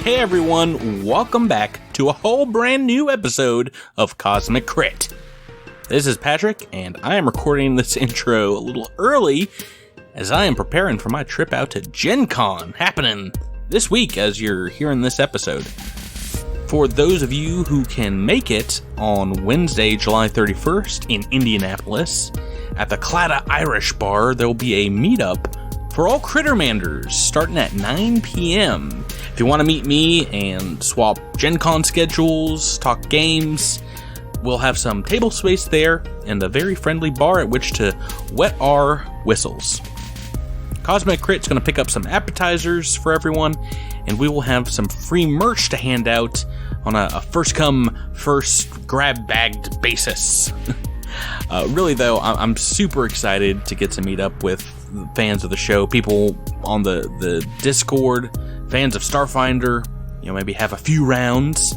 Hey everyone, welcome back to a whole brand new episode of Cosmic Crit. This is Patrick, and I am recording this intro a little early as I am preparing for my trip out to Gen Con, happening this week as you're hearing this episode. For those of you who can make it on Wednesday, July 31st in Indianapolis, at the Clatta Irish Bar, there will be a meetup for all Crittermanders starting at 9 p.m. If you want to meet me and swap Gen Con schedules, talk games, we'll have some table space there and a very friendly bar at which to wet our whistles. Cosmic Crit's going to pick up some appetizers for everyone, and we will have some free merch to hand out on a first-come, first-grab-bagged basis. Really, though, I'm super excited to get to meet up with fans of the show, people on the Discord, fans of Starfinder, maybe have a few rounds.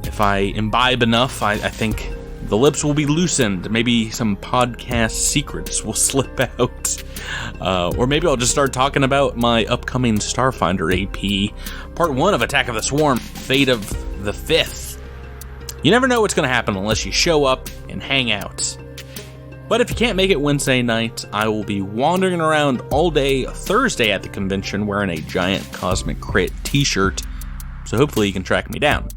If I imbibe enough, I think the lips will be loosened. Maybe some podcast secrets will slip out. Or maybe I'll just start talking about my upcoming Starfinder AP, Part 1 of Attack of the Swarm, Fate of the 5th. You never know what's going to happen unless you show up and hang out. But if you can't make it Wednesday night, I will be wandering around all day Thursday at the convention wearing a giant Cosmic Crit t-shirt, so hopefully you can track me down.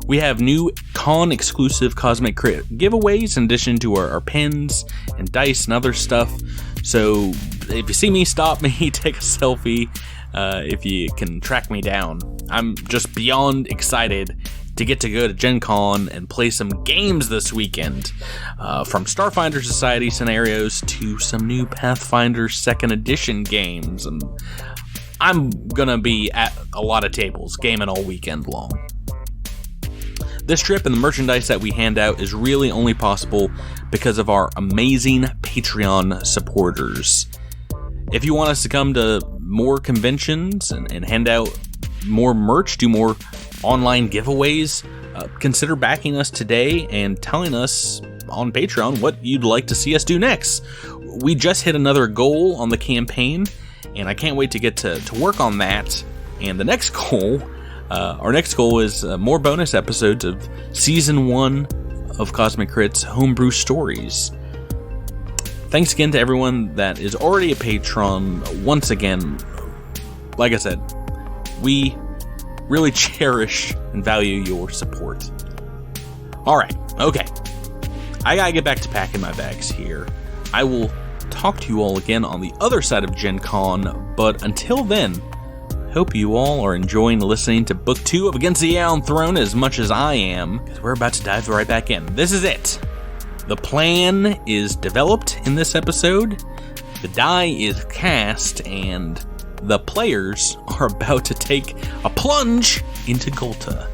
We have new con-exclusive Cosmic Crit giveaways in addition to our pins and dice and other stuff, so if you see me, stop me, take a selfie if you can track me down. I'm just beyond excited to get to go to Gen Con and play some games this weekend, from Starfinder Society scenarios to some new Pathfinder 2nd Edition games, and I'm gonna be at a lot of tables, gaming all weekend long. This trip and the merchandise that we hand out is really only possible because of our amazing Patreon supporters. If you want us to come to more conventions and hand out more merch, do more online giveaways, consider backing us today and telling us on Patreon what you'd like to see us do next. We just hit another goal on the campaign, and I can't wait to get to work on that. And the next goal, our next goal is more bonus episodes of Season 1 of Cosmic Crit's Homebrew Stories. Thanks again to everyone that is already a patron. Once again, like I said, we really cherish and value your support. Alright, okay. I gotta get back to packing my bags here. I will talk to you all again on the other side of Gen Con, but until then, hope you all are enjoying listening to Book 2 of Against the Aeon Throne as much as I am, because we're about to dive right back in. This is it. The plan is developed in this episode, the die is cast, and the players are about to take a plunge into Gulta.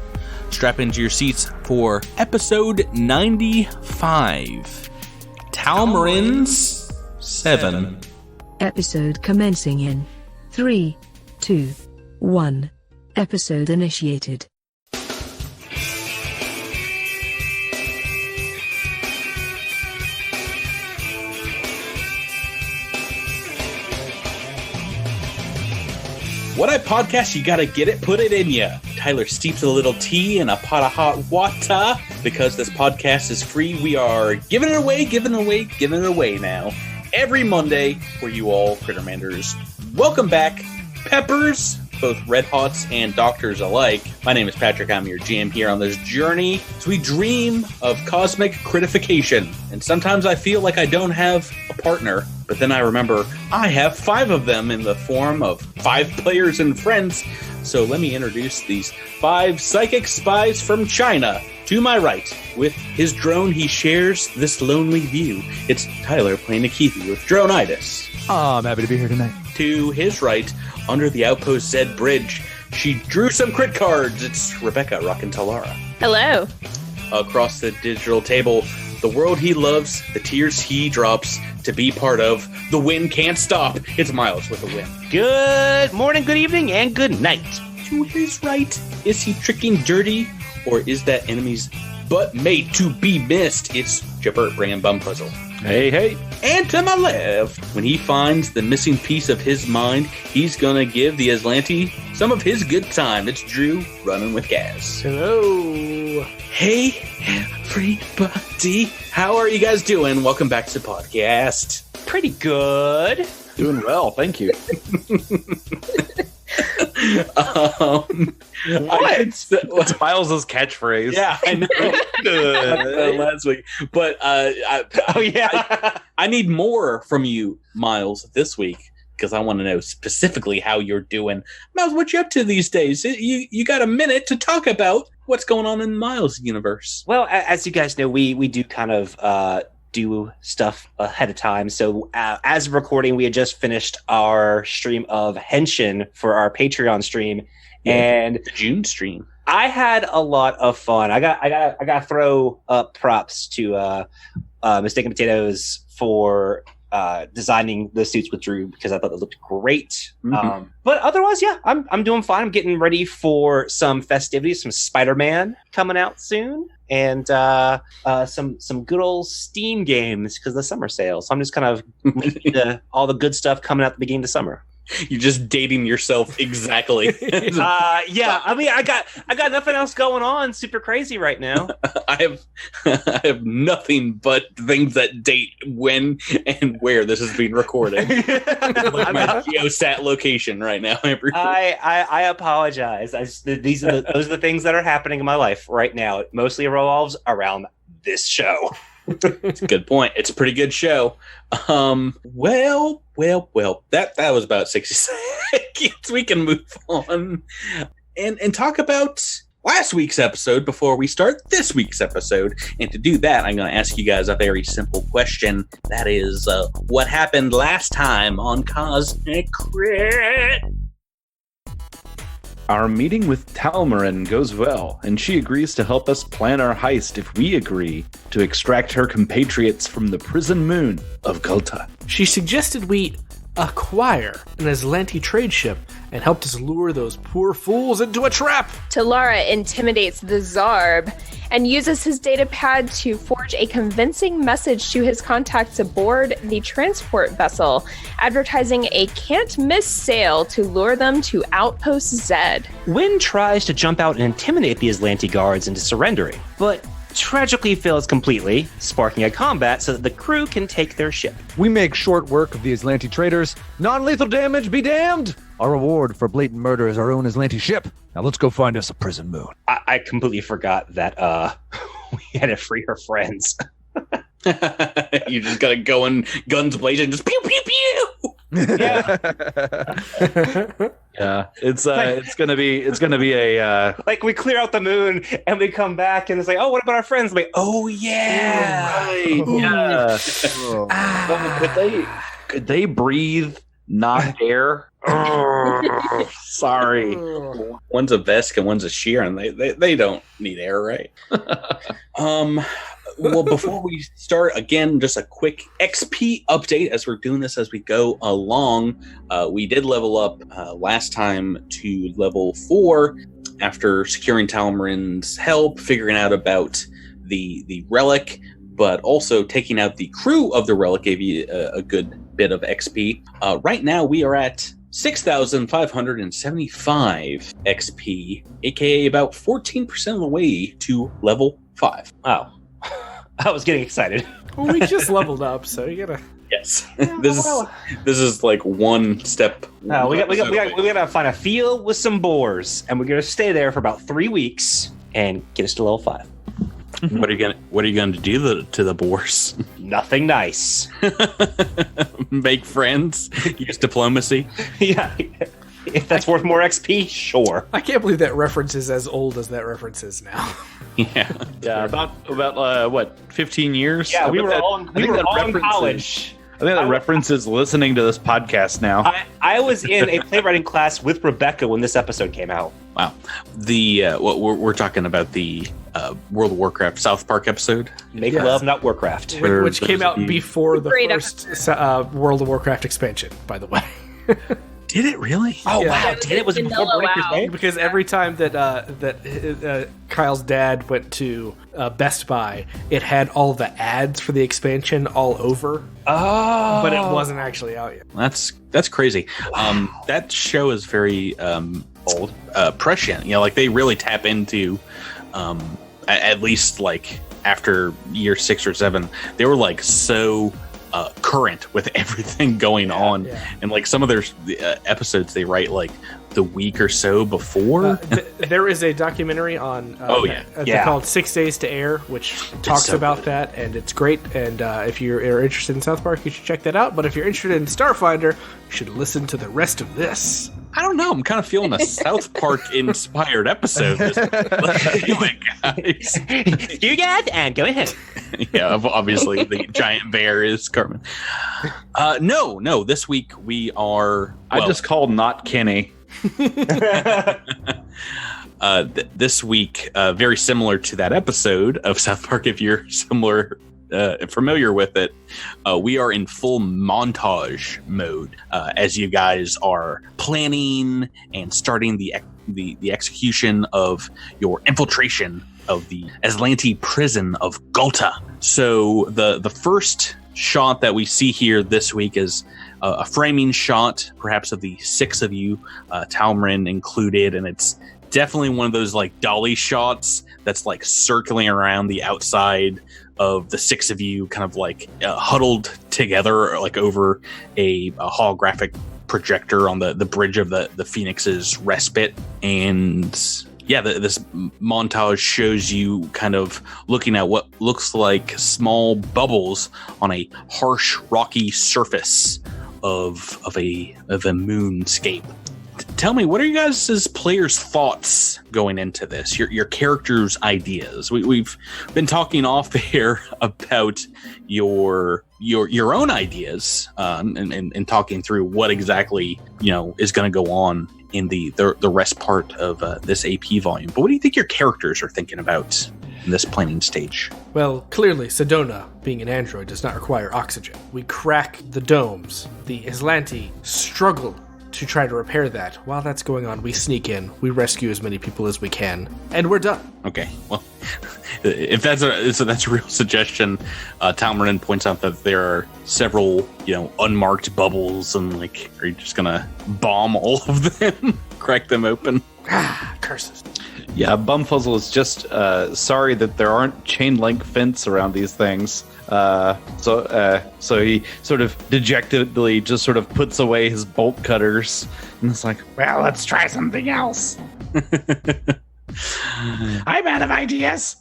Strap into your seats for episode 95, Talmrin's 7. Episode commencing in 3, 2, 1. Episode initiated. What I podcast, you gotta get it, put it in ya. Tyler steeps a little tea in a pot of hot water. Because this podcast is free, we are giving it away now. Every Monday for you all Crittermanders. Welcome back, Peppers, both Red Hots and Doctors alike. My name is Patrick, I'm your GM here on this journey. So we dream of cosmic critification. And sometimes I feel like I don't have a partner. But then I remember I have 5 of them in the form of 5 players and friends. So let me introduce these 5 psychic spies from China. To my right, with his drone, he shares this lonely view. It's Tyler playing Akithi with Drone-itis. I'm happy to be here tonight. To his right, under the Outpost Z bridge, she drew some crit cards. It's Rebecca rockin' Talara. Hello. Across the digital table, the world he loves, the tears he drops to be part of, the win can't stop. It's Miles with the win. Good morning, good evening, and good night. To his right, is he tricking dirty, or is that enemy's butt made to be missed? It's Jabert bringing Bum Puzzle. Hey, hey. And to my left, when he finds the missing piece of his mind, he's gonna give the Azlanti some of his good time. It's Drew running with gas. Hello. Hey, everybody. How are you guys doing? Welcome back to the podcast. Pretty good. Doing well, thank you. What? Miles' catchphrase. Yeah, I know. Last week. But I need more from you, Miles, this week, because I want to know specifically how you're doing. Miles, what you up to these days? You got a minute to talk about what's going on in Miles' universe. Well, as you guys know, we do kind of do stuff ahead of time. So as of recording, we had just finished our stream of Henshin for our Patreon stream, and the June stream. I had a lot of fun. I got to throw up props to Mistaken Potatoes for designing the suits with Drew, because I thought they looked great. Mm-hmm. But otherwise, yeah, I'm doing fine. I'm getting ready for some festivities, some Spider-Man coming out soon, and some good old Steam games because of the summer sale. So I'm just kind of all the good stuff coming out at the beginning of the summer. You're just dating yourself exactly. Yeah. I mean, I got nothing else going on. Super crazy right now. I have nothing but things that date when and where this is being recorded. Like my geostat location right now. I apologize. Those are the things that are happening in my life right now. It mostly revolves around this show. It's a good point. It's a pretty good show. Well. That was about 60 seconds. We can move on and talk about last week's episode before we start this week's episode. And to do that, I'm going to ask you guys a very simple question. That is, what happened last time on Cosmic Crit? Our meeting with Talmrin goes well, and she agrees to help us plan our heist if we agree to extract her compatriots from the prison moon of Gulta. She suggested we acquire an Azlanti trade ship and helped us lure those poor fools into a trap. Talara intimidates the Zarb and uses his datapad to forge a convincing message to his contacts aboard the transport vessel, advertising a can't-miss sail to lure them to Outpost Z. Wynn tries to jump out and intimidate the Azlanti guards into surrendering, but tragically fails completely, sparking a combat so that the crew can take their ship. We make short work of the Azlanti traders. Non-lethal damage be damned! Our reward for blatant murder is our own Azlanti ship. Now let's go find us a prison moon. I completely forgot that we had to free her friends. You just gotta go in guns blazing, just pew pew pew. Yeah. Yeah, it's gonna be a like we clear out the moon and we come back and it's like, oh, what about our friends? Like, oh yeah, right. Yeah. Could they breathe not air? Sorry. One's a Vesk and one's a Sheer, and they don't need air, right? Well, before we start, again, just a quick XP update as we're doing this as we go along. We did level up last time to level 4 after securing Talmrin's help, figuring out about the relic, but also taking out the crew of the relic gave you a good bit of XP. Right now, we are at 6,575 XP, aka about 14% of the way to level 5. Wow. I was getting excited. Well, we just leveled up, so you gotta. Yes, this is like one step. We gotta find a field with some boars, and we're gonna stay there for about 3 weeks and get us to level 5. What are you gonna do to the boars? Nothing nice. Make friends. Use diplomacy. Yeah. If that's worth more XP, sure. I can't believe that reference is as old as that reference is now. Yeah. About what, 15 years? Yeah, we were all in college. I think that reference is listening to this podcast now. I was in a playwriting class with Rebecca when this episode came out. Wow. The we're talking about the World of Warcraft South Park episode. Make love, not Warcraft. Which came out before the first World of Warcraft expansion, by the way. Did it really? Oh, Yeah. wow. Did it? Was it before Breaker's Day? Because every time that Kyle's dad went to Best Buy, it had all the ads for the expansion all over. Oh, But it wasn't actually out yet. That's crazy. That show is very old, prescient. Like they really tap into, at least like after year 6 or 7, they were like so current with everything going on, and like some of their episodes they write like the week or so before. There is a documentary on called 6 Days to Air, which talks so about good. that, and it's great. And if you're interested in South Park, you should check that out. But if you're interested in Starfinder, you should listen to the rest of this. I don't know. I'm kind of feeling a South Park inspired episode. Anyway, guys. You guys, and go ahead. Yeah, obviously the giant bear is Carmen. No. This week we are. I just called not Kenny. This week, very similar to that episode of South Park. If you're familiar with it, we are in full montage mode as you guys are planning and starting the execution of your infiltration of the Azlanti prison of Gulta. So the first shot that we see here this week is a framing shot, perhaps of the 6 of you, Talmrin included, and it's definitely one of those like dolly shots that's like circling around the outside of the 6 of you, kind of like huddled together, like over a holographic projector on the bridge of the Phoenix's respite. And this montage shows you kind of looking at what looks like small bubbles on a harsh, rocky surface of a moonscape. Tell me, what are you guys as players' thoughts going into this? Your characters' ideas. We've been talking off air about your own ideas, and talking through what exactly is going to go on in the rest part of this AP volume. But what do you think your characters are thinking about in this planning stage? Well, clearly, Cedona, being an android, does not require oxygen. We crack the domes. The Azlanti struggle to try to repair that. While that's going on, we sneak in, we rescue as many people as we can, and we're done. Okay, well, if that's a real suggestion, Talmrin points out that there are several, unmarked bubbles, and like, are you just gonna bomb all of them, crack them open? Curses. Yeah, Bumfuzzle is just sorry that there aren't chain link fence around these things. So he sort of dejectedly just sort of puts away his bolt cutters, and it's like, well, let's try something else. I'm out of ideas.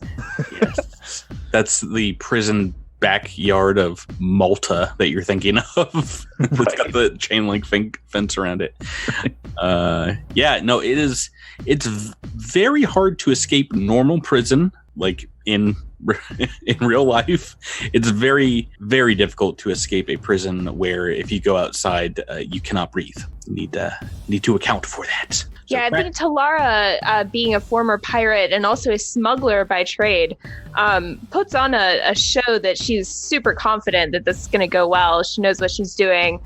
Yes. That's the prison backyard of Malta that you're thinking of. It's got the chain link fence around it. It's very hard to escape normal prison, like in real life. It's very, very difficult to escape a prison where if you go outside, you cannot breathe. You need to account for that. Yeah, I think Talara, being a former pirate and also a smuggler by trade, puts on a show that she's super confident that this is going to go well. She knows what she's doing.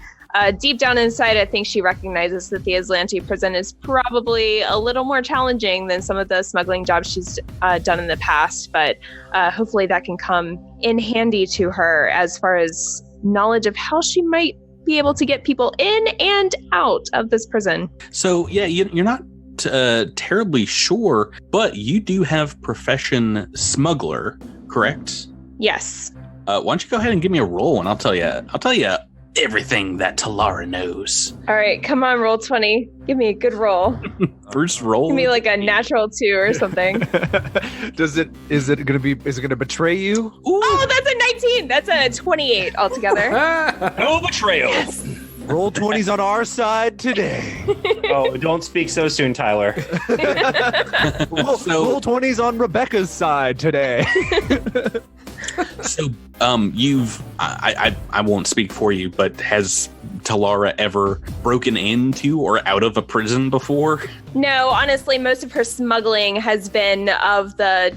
Deep down inside, I think she recognizes that the Azlanti prison is probably a little more challenging than some of the smuggling jobs she's done in the past, but hopefully that can come in handy to her as far as knowledge of how she might be able to get people in and out of this prison. So, yeah, you're not terribly sure, but you do have profession smuggler, correct? Yes. Why don't you go ahead and give me a roll, and I'll tell you everything that Talara knows. All right, come on, roll 20. Give me a good roll. First roll. Give me like a natural 2 or something. Is it gonna betray you? Ooh. Oh, that's a 19. That's a 28 altogether. No betrayal. Yes. Roll 20s on our side today. Oh, don't speak so soon, Tyler. Roll 20s on Rebecca's side today. So, I won't speak for you, but has Talara ever broken into or out of a prison before? No, honestly, most of her smuggling has been of the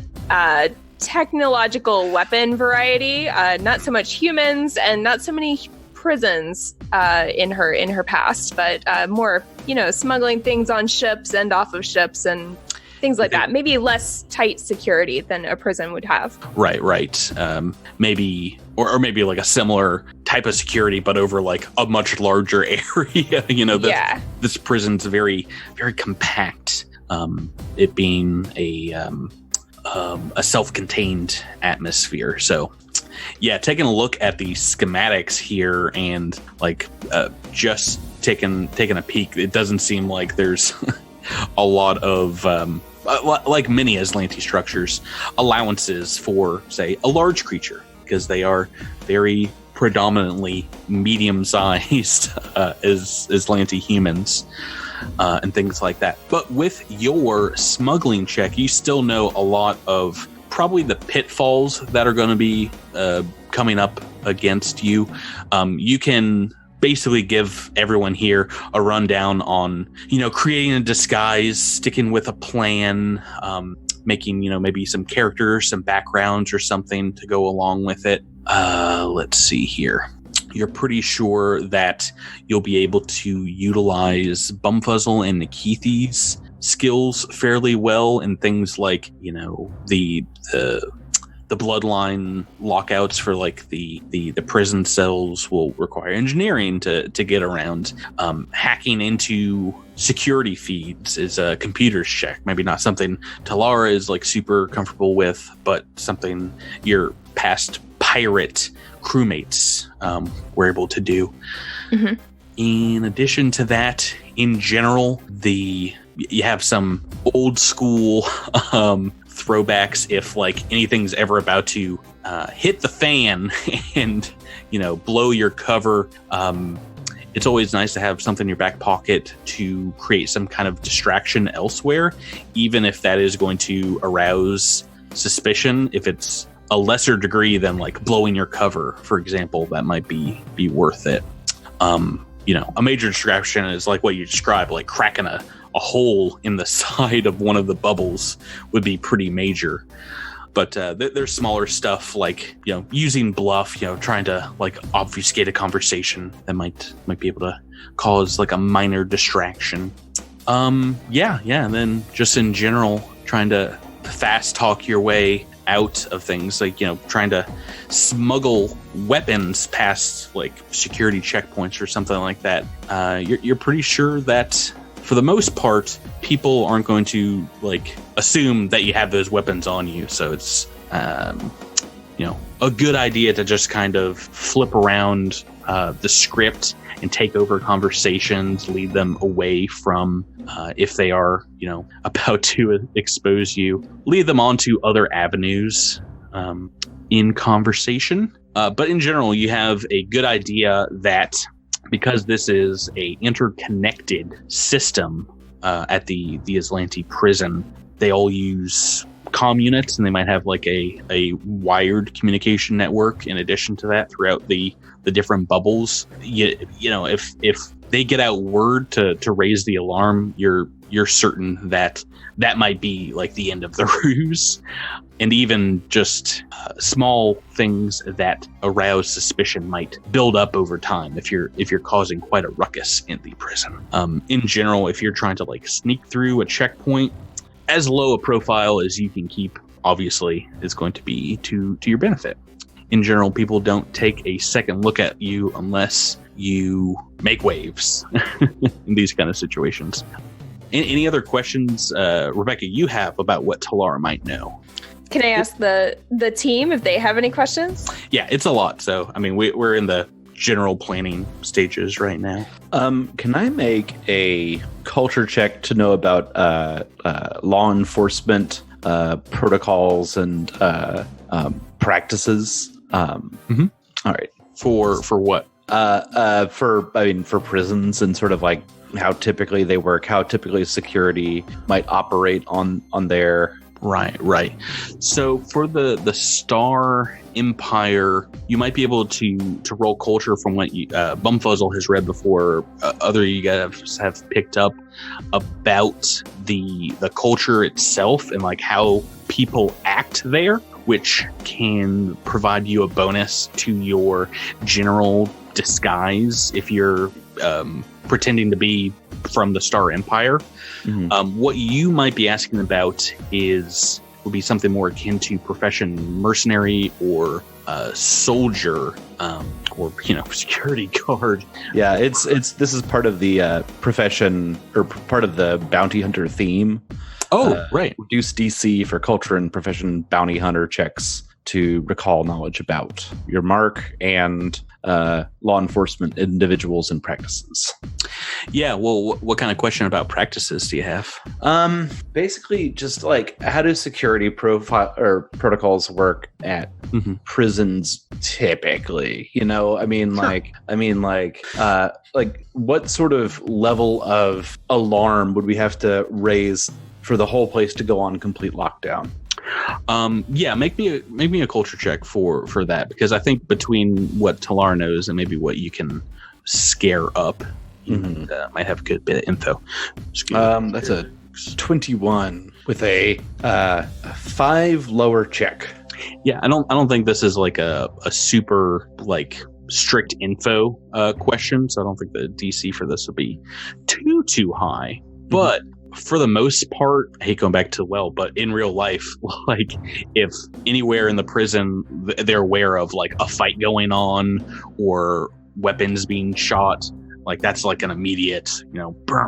technological weapon variety. Not so much humans and not so many prisons in her past, but more, smuggling things on ships and off of ships and Things like that. Maybe less tight security than a prison would have. Right. Maybe, or maybe like a similar type of security, but over like a much larger area. This prison's very, very compact. It being a self-contained atmosphere. So, yeah, taking a look at the schematics here and like just taking a peek, it doesn't seem like there's a lot of like many Azlanti structures, allowances for, say, a large creature, because they are very predominantly medium-sized as Azlanti humans. And things like that. But with your smuggling check, you still know a lot of probably the pitfalls that are going to be coming up against you. You can basically give everyone here a rundown on, creating a disguise, sticking with a plan, making, maybe some characters, some backgrounds or something to go along with it. Let's see here. You're pretty sure that you'll be able to utilize Bumfuzzle and Nikithi's skills fairly well in things like, the bloodline lockouts for like the prison cells will require engineering to get around. Hacking into security feeds is a computer's check. Maybe not something Talara is like super comfortable with, but something your past pirate crewmates were able to do. Mm-hmm. In addition to that, in general, you have some old school throwbacks if like anything's ever about to hit the fan and blow your cover. It's always nice to have something in your back pocket to create some kind of distraction elsewhere, even if that is going to arouse suspicion. If it's a lesser degree than like blowing your cover, for example, that might be worth it. A major distraction is like what you described, like cracking a hole in the side of one of the bubbles would be pretty major. But there's smaller stuff like, using bluff, trying to like obfuscate a conversation that might be able to cause like a minor distraction. And then just in general, trying to fast talk your way out of things, like trying to smuggle weapons past like security checkpoints or something like that. You're pretty sure that for the most part people aren't going to like assume that you have those weapons on you, so it's a good idea to just kind of flip around the script and take over conversations, lead them away from if they are, about to expose you, lead them onto other avenues in conversation. But in general, you have a good idea that because this is a interconnected system at the Azlanti prison, they all use comm units, and they might have like a wired communication network in addition to that throughout the different bubbles. If they get out word to raise the alarm, you're certain that might be like the end of the ruse. And even just small things that arouse suspicion might build up over time if you're causing quite a ruckus in the prison. In general, if you're trying to like sneak through a checkpoint, as low a profile as you can keep, obviously, is going to be to your benefit. In general, people don't take a second look at you unless you make waves in these kind of situations. Any other questions, Rebecca, you have about what Talara might know? Can I ask the team if they have any questions? Yeah, it's a lot. So, I mean, we're in the general planning stages right now. Can I make a culture check to know about law enforcement protocols and practices? All right. For what? For prisons and sort of like how typically they work, how typically security might operate on their. Right. So for the Star Empire, you might be able to roll culture from what Bumfuzzle has read before. Other you guys have picked up about the culture itself and like how people act there, which can provide you a bonus to your general disguise if you're pretending to be from the Star Empire. What you might be asking about would be something more akin to profession mercenary or soldier, or security guard. Yeah, this is part of the profession or part of the bounty hunter theme. Right. Reduce DC for culture and profession bounty hunter checks to recall knowledge about your mark and law enforcement individuals and practices. Yeah, well, what kind of question about practices do you have? Basically, just like how do security profile or protocols work at prisons typically? Like what sort of level of alarm would we have to raise for the whole place to go on complete lockdown? Make me a culture check for that, because I think between what Talar knows and maybe what you can scare up, you might have a good bit of info. That's a 21 with a 5 lower check. Yeah, I don't think this is like a super like strict info question, so I don't think the DC for this would be too high. But for the most part, I hate going back to but in real life, like if anywhere in the prison they're aware of like a fight going on or weapons being shot, like that's like an immediate,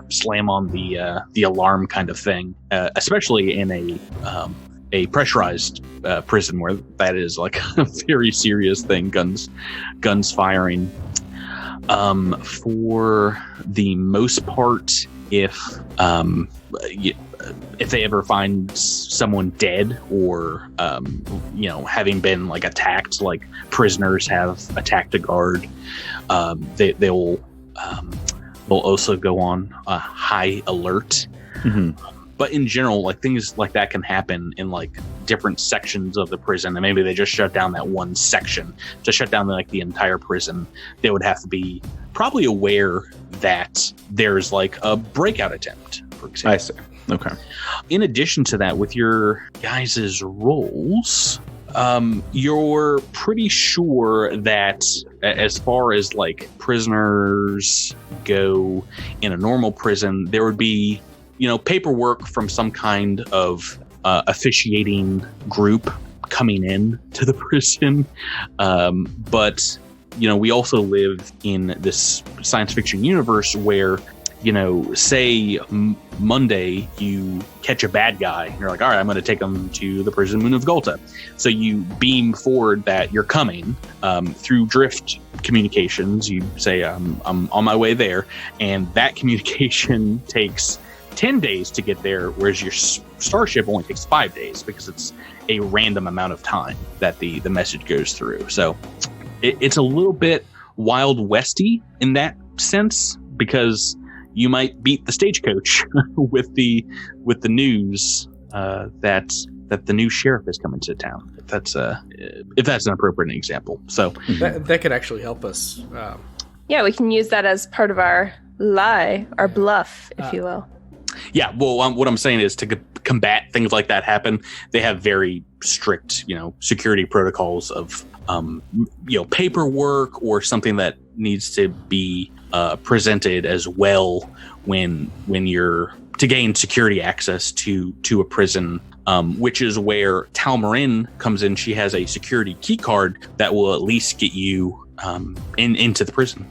slam on the alarm kind of thing, especially in a pressurized prison where that is like a very serious thing, guns firing. For the most part, if they ever find someone dead or having been like attacked, like prisoners have attacked a guard, they'll also go on high alert. But in general, like things like that can happen in like different sections of the prison, and maybe they just shut down that one section. To shut down like the entire prison, they would have to be probably aware that there's like a breakout attempt, for example. I see. Okay. In addition to that, with your guys' roles, you're pretty sure that as far as like prisoners go in a normal prison, there would be paperwork from some kind of officiating group coming in to the prison. But we also live in this science fiction universe where, say Monday you catch a bad guy and you're like, all right, I'm going to take him to the prison moon of Gulta. So you beam forward that you're coming through drift communications. You say, I'm on my way there. And that communication takes 10 days to get there, whereas your starship only takes 5 days because it's a random amount of time that the message goes through. So it's a little bit Wild Westy in that sense, because you might beat the stagecoach with the news that the new sheriff is coming to town. If that's an appropriate example. So that could actually help us. Yeah, we can use that as part of our lie, our bluff, if you will. Yeah, well, what I'm saying is to combat things like that happen, they have very strict, security protocols of, paperwork or something that needs to be presented as well when you're to gain security access to a prison, which is where Talmrin comes in. She has a security key card that will at least get you into the prison,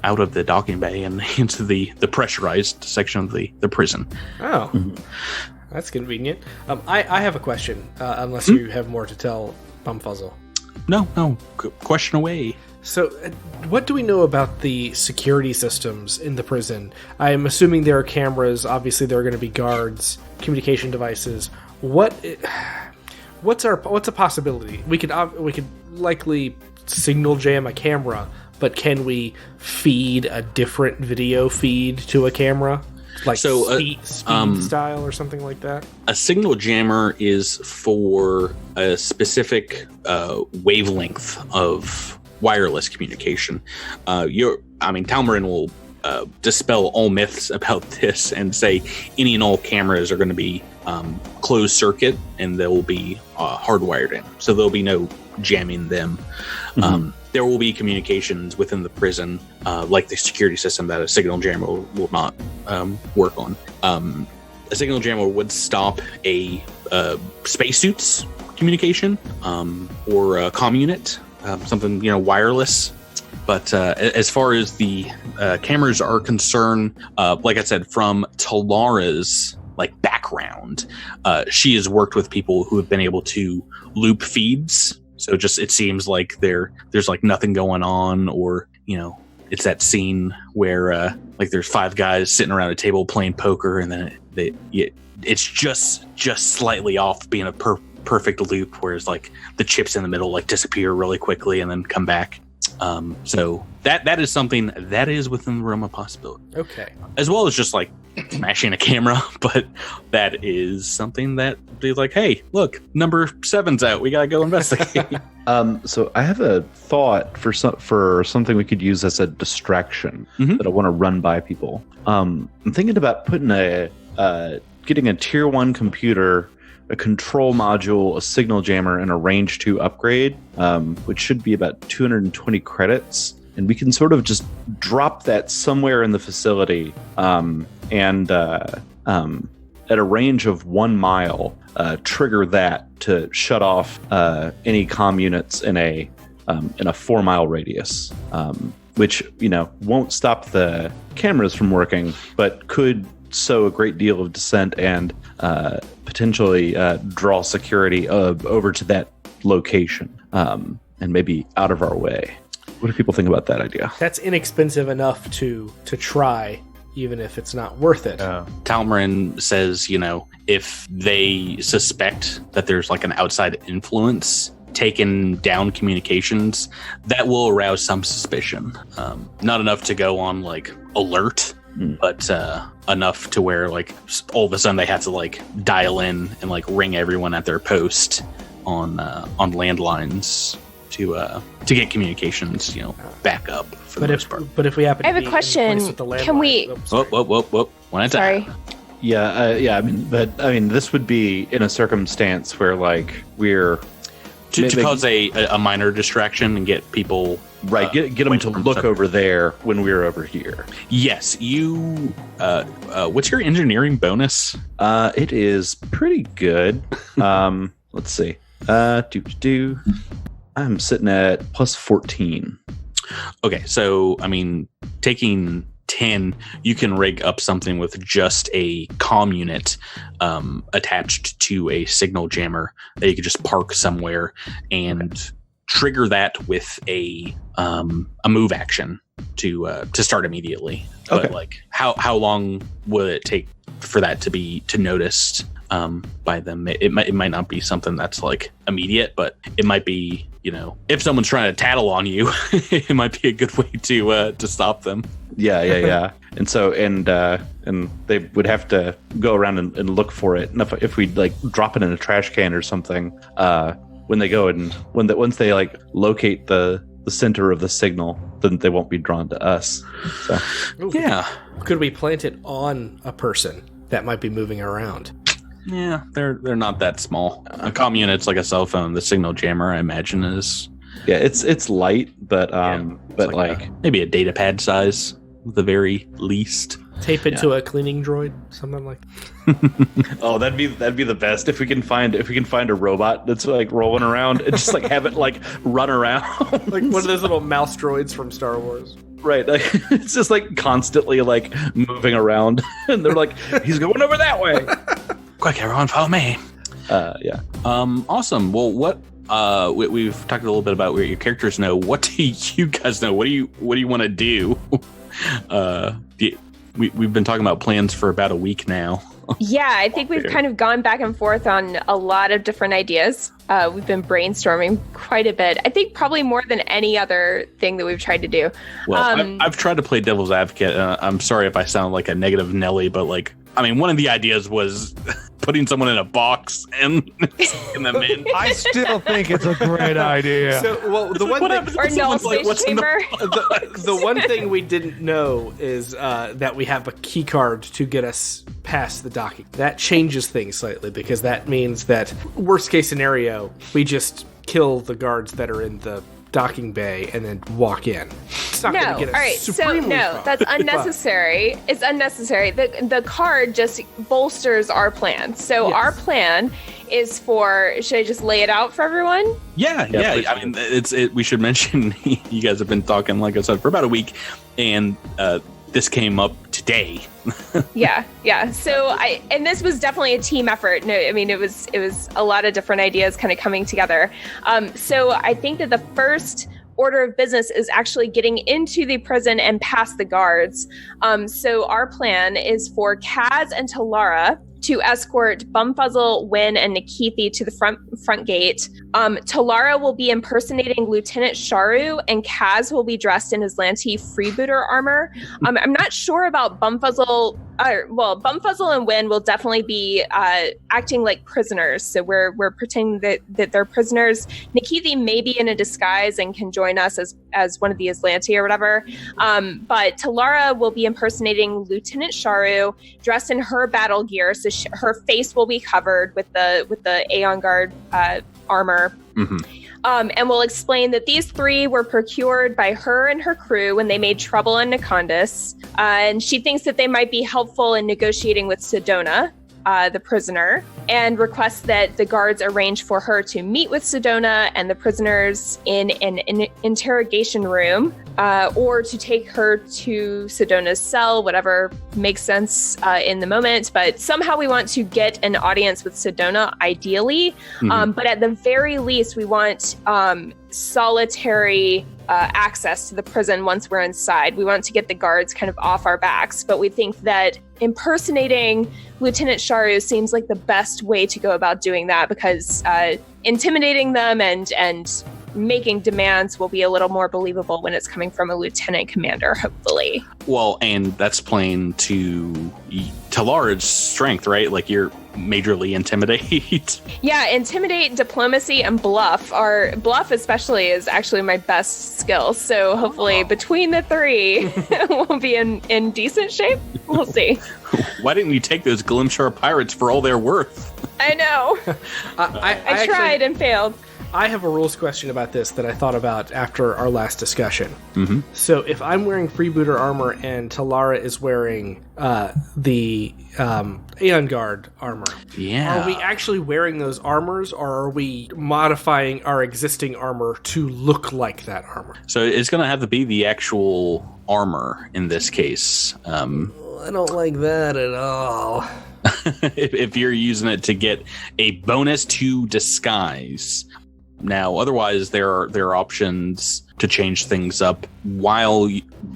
out of the docking bay and into the pressurized section of the prison. Oh, that's convenient. I have a question, unless you have more to tell Bumfuzzle. No, question away. So, what do we know about the security systems in the prison? I'm assuming there are cameras. Obviously, there are going to be guards, communication devices. What's a possibility? We could likely signal jam a camera, but can we feed a different video feed to a camera, like speed style or something like that? A signal jammer is for a specific wavelength of wireless communication. Talmrin will dispel all myths about this and say any and all cameras are going to be closed circuit and they will be hardwired in, so there'll be no jamming them. there will be communications within the prison, like the security system that a signal jammer will not work on. A signal jammer would stop a spacesuit's communication or a comm unit, something wireless. But as far as the cameras are concerned, like I said, from Talara's background, she has worked with people who have been able to loop feeds. So just it seems like there's nothing going on, or it's that scene where there's 5 guys sitting around a table playing poker, and then it's just slightly off being a perfect loop, whereas the chips in the middle disappear really quickly and then come back. So that is something that is within the realm of possibility. Okay. As well as just smashing a camera, but that is something that be hey, look, number 7's out. We gotta go investigate. So I have a thought for something we could use as a distraction that I want to run by people. I'm thinking about putting getting a tier 1 computer, a control module, a signal jammer, and a range 2 upgrade, which should be about 220 credits. And we can sort of just drop that somewhere in the facility, and at a range of 1 mile, trigger that to shut off any comm units in a 4-mile radius, which won't stop the cameras from working, but could sow a great deal of dissent and potentially draw security over to that location, and maybe out of our way. What do people think about that idea? That's inexpensive enough to try, even if it's not worth it. Talmrin says, if they suspect that there's an outside influence taking down communications, that will arouse some suspicion. Not enough to go on alert, but enough to where all of a sudden they have to dial in and ring everyone at their post on landlines to get communications back up for the most part. But if we happen I to have be a question. in place with the landline, Can we- Whoop. One at a time. Sorry. Yeah. I mean, this would be in a circumstance where we're To cause a minor distraction and get people get them to look over there when we're over here. Yes, you. What's your engineering bonus? It is pretty good. Let's see. I'm sitting at plus 14. Okay, so taking 10, you can rig up something with just a comm unit attached to a signal jammer that you could just park somewhere and trigger that with a move action to start immediately. Okay. But how long will it take for that to be noticed by them? It might not be something that's immediate, but it might be, if someone's trying to tattle on you, it might be a good way to stop them. Yeah. And so, and they would have to go around and look for it. And if we drop it in a trash can or something, when they go and once they locate the center of the signal, then they won't be drawn to us. So, Yeah. Could we plant it on a person that might be moving around? Yeah, they're not that small. A comm unit's like a cell phone. The signal jammer, I imagine, is it's light, but maybe a data pad size at the very least. Tape it to a cleaning droid, something like. Oh, that'd be the best if we can find a robot that's rolling around and just have it run around Like one of those little mouse droids from Star Wars. Right, it's just constantly moving around, and they're he's going over that way. Quick, everyone, follow me. Yeah. Awesome. Well, what we've talked a little bit about what your characters know. What do you guys know? What do you want to do? We've been talking about plans for about a week now. Yeah, I think we've kind of gone back and forth on a lot of different ideas. We've been brainstorming quite a bit. I think probably more than any other thing that we've tried to do. Well, I've tried to play devil's advocate. I'm sorry if I sound like a negative Nelly, but one of the ideas was putting someone in a box and in them in. I still think it's a great idea. So, the one thing, Or null space chamber. the one thing we didn't know is that we have a key card to get us past the docking. That changes things slightly because that means that worst case scenario, we just kill the guards that are in the docking bay and then walk in. It's not No, going to all get us right. So supremely no, far. that's unnecessary. It's unnecessary. The card just bolsters our plan. So Yes. our plan is for. Should I just lay it out for everyone? Yeah. please. I mean, we should mention you guys have been talking, like I said, for about a week, and this came up today. Yeah. So this was definitely a team effort. No, I mean it was a lot of different ideas kind of coming together. So I think that the first order of business is actually getting into the prison and past the guards. So our plan is for Kaz and Talara to escort Bumfuzzle, Win, and Nikithi to the front gate. Talara will be impersonating Lieutenant Sharu, and Kaz will be dressed in Azlanti freebooter armor. I'm not sure about Bumfuzzle. Bumfuzzle and Win will definitely be acting like prisoners. So we're pretending that they're prisoners. Nikithi may be in a disguise and can join us as one of the Azlanti or whatever. But Talara will be impersonating Lieutenant Sharu, dressed in her battle gear. So her face will be covered with the Aeon Guard armor. Mm-hmm. And we'll explain that these three were procured by her and her crew when they made trouble in Nekandis. And she thinks that they might be helpful in negotiating with Cedona, the prisoner, and requests that the guards arrange for her to meet with Cedona and the prisoners in an interrogation room, or to take her to Cedona's cell, whatever makes sense in the moment. But somehow we want to get an audience with Cedona, ideally. But at the very least, we want solitary access to the prison once we're inside. We want to get the guards kind of off our backs, but we think that impersonating Lieutenant Sharu seems like the best way to go about doing that, because intimidating them and making demands will be a little more believable when it's coming from a lieutenant commander, hopefully. Well, and that's playing to Talara's strength, right? Like, you're majorly intimidate. Yeah, intimidate, diplomacy, and bluff. Our bluff especially is actually my best skill. So hopefully between the three, we'll be in decent shape. We'll see. Why didn't you take those Glimshar pirates for all they're worth? I know. I tried and failed. I have a rules question about this that I thought about after our last discussion. Mm-hmm. So if I'm wearing freebooter armor and Talara is wearing the Aeon Guard armor, Yeah. are we actually wearing those armors, or are we modifying our existing armor to look like that armor? So it's going to have to be the actual armor in this case. I don't like that at all. if you're using it to get a bonus to disguise. Now, otherwise, there are options to change things up while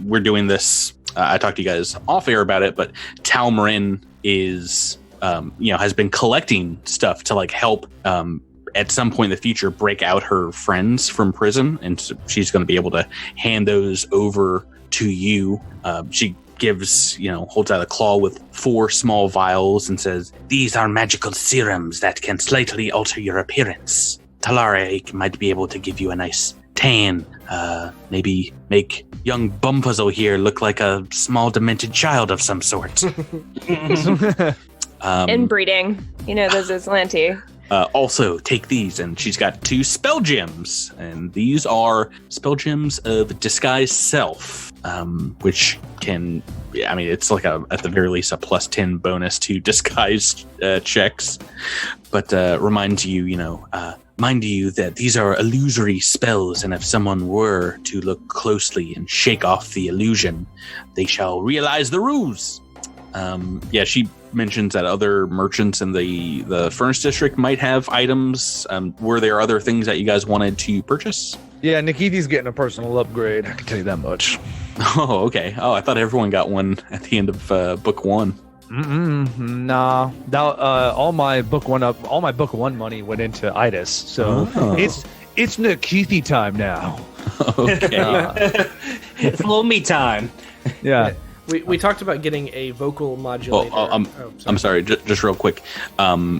we're doing this. I talked to you guys off air about it, but Talmrin is, has been collecting stuff to like help at some point in the future break out her friends from prison, and so she's going to be able to hand those over to you. She gives, holds out a claw with 4 small vials and says, "These are magical serums that can slightly alter your appearance. Talara might be able to give you a nice tan, maybe make young Bumfuzzle here look like a small demented child of some sort." Inbreeding. Those Azlanti. Also, take these, and she's got 2 spell gems, and these are spell gems of Disguise Self, which can, it's like at the very least a plus 10 bonus to disguise checks, but reminds you, mind you that these are illusory spells, and if someone were to look closely and shake off the illusion, they shall realize the ruse. She mentions that other merchants in the Furnace District might have items. Were there other things that you guys wanted to purchase? Yeah, Nikithi's getting a personal upgrade. I can tell you that much. Oh, okay. Oh, I thought everyone got one at the end of book 1. Nah. All my book one money went into Itis, so it's Nikithi time now. Okay. It's little me time. Yeah. We talked about getting a vocal modulator. I'm sorry, just real quick. The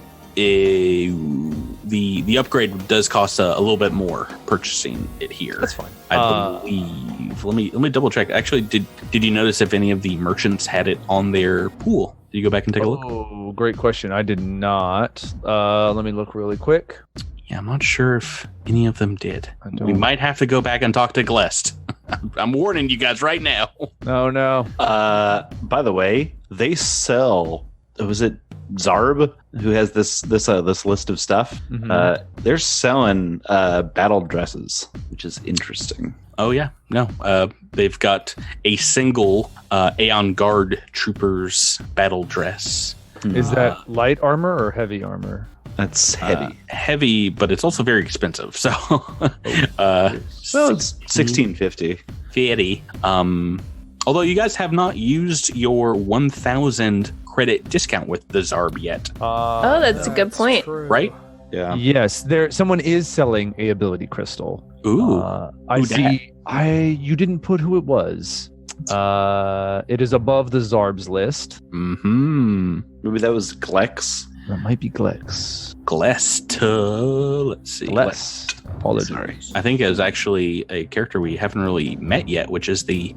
upgrade does cost a little bit more purchasing it here. That's fine. I believe. Let me double check. Actually, did you notice if any of the merchants had it on their pool? Did you go back and take a look? Oh, great question. I did not. Let me look really quick. Yeah, I'm not sure if any of them did. don't- We might have to go back and talk to Glest. I'm warning you guys right now. Oh no. By the way, they sell. Was it Zarb who has this list of stuff? Mhm. They're selling battle dresses, which is interesting. Oh yeah, no. They've got a single Aeon Guard Troopers battle dress. Is that light armor or heavy armor? That's heavy. Heavy, but it's also very expensive. So, Well, it's 1650. 50. Although you guys have not used your 1,000 credit discount with the Zarb yet, Oh, that's a good point. true. right? Yeah. Yes, someone is selling a ability crystal. Ooh. I Who see. You didn't put who it was. It is above the Zarb's list. Mm-hmm. Maybe that was Glex. That might be Glex. Glest. Let's see. Glest. Apologies. Sorry. I think is actually a character we haven't really met yet, which is the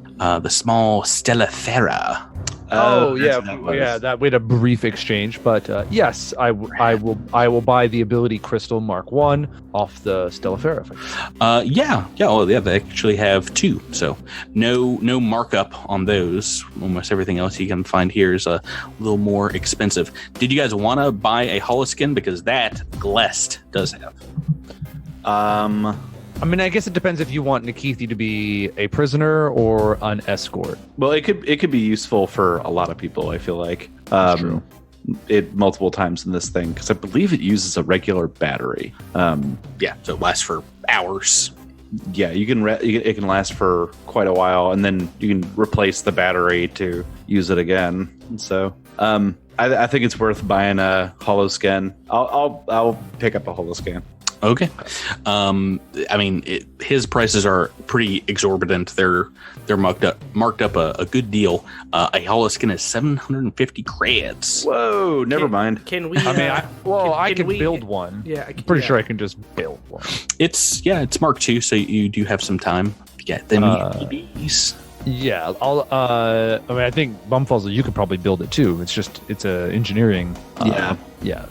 small Stellafera. Oh that's yeah, what that was. yeah. That we had a brief exchange, but yes, I will buy the ability crystal Mark 1 off the Stellafera. Yeah. Oh, yeah. They actually have 2, so no markup on those. Almost everything else you can find here is a little more expensive. Did you guys want to buy a holoskin, because that Glest does have? I mean, I guess it depends if you want Nikithi to be a prisoner or an escort. Well, it could be useful for a lot of people. I feel like True. it multiple times in this thing, because I believe it uses a regular battery. Yeah, so it lasts for hours. Yeah, it can last for quite a while, and then you can replace the battery to use it again. So I think it's worth buying a holoskin. I'll pick up a holoskin. Okay. I mean, his prices are pretty exorbitant. They're marked up a good deal. A holoskin is 750 creds. Whoa, never mind. Can we? I mean, I can can we- build one. Yeah, I'm pretty sure I can just build one. It's Mark II, so you do have some time to get them EVs. Yeah, I mean, I think Bumfuzzle, you could probably build it too. It's a engineering. Yeah. Yeah.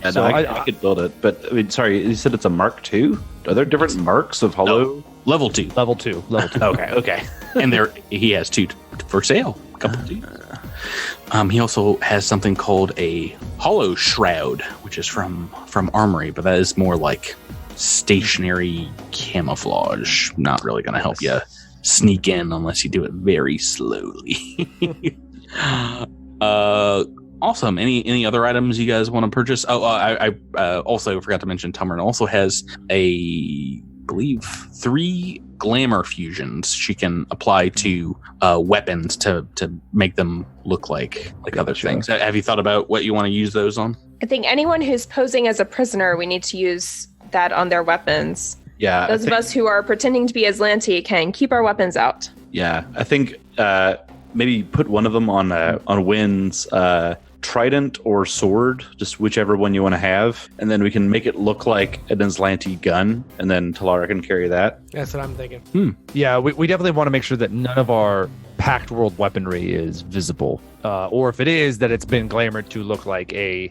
Yeah, So no, I could build it, but I mean, sorry, you said it's a Mark II? Are there different marks of Holo? Level 2. level 2. Okay. And he has 2 for sale. A couple of 2. He also has something called a Hollow Shroud, which is from Armory, but that is more like stationary camouflage. Not really going to help you sneak in unless you do it very slowly. Awesome. Any other items you guys want to purchase? Oh, I also forgot to mention Talmrin also has I believe 3 glamour fusions she can apply to weapons to make them look like other things. Have you thought about what you want to use those on? I think anyone who's posing as a prisoner, we need to use that on their weapons. Yeah. Those of us who are pretending to be Azlanti can keep our weapons out. Yeah, I think maybe put one of them on Wynn's trident or sword, just whichever one you want to have, and then we can make it look like an Azlanti gun, and then Talara can carry that. That's what I'm thinking. Yeah, we definitely want to make sure that none of our Pact World weaponry is visible, or if it is, that it's been glamored to look like a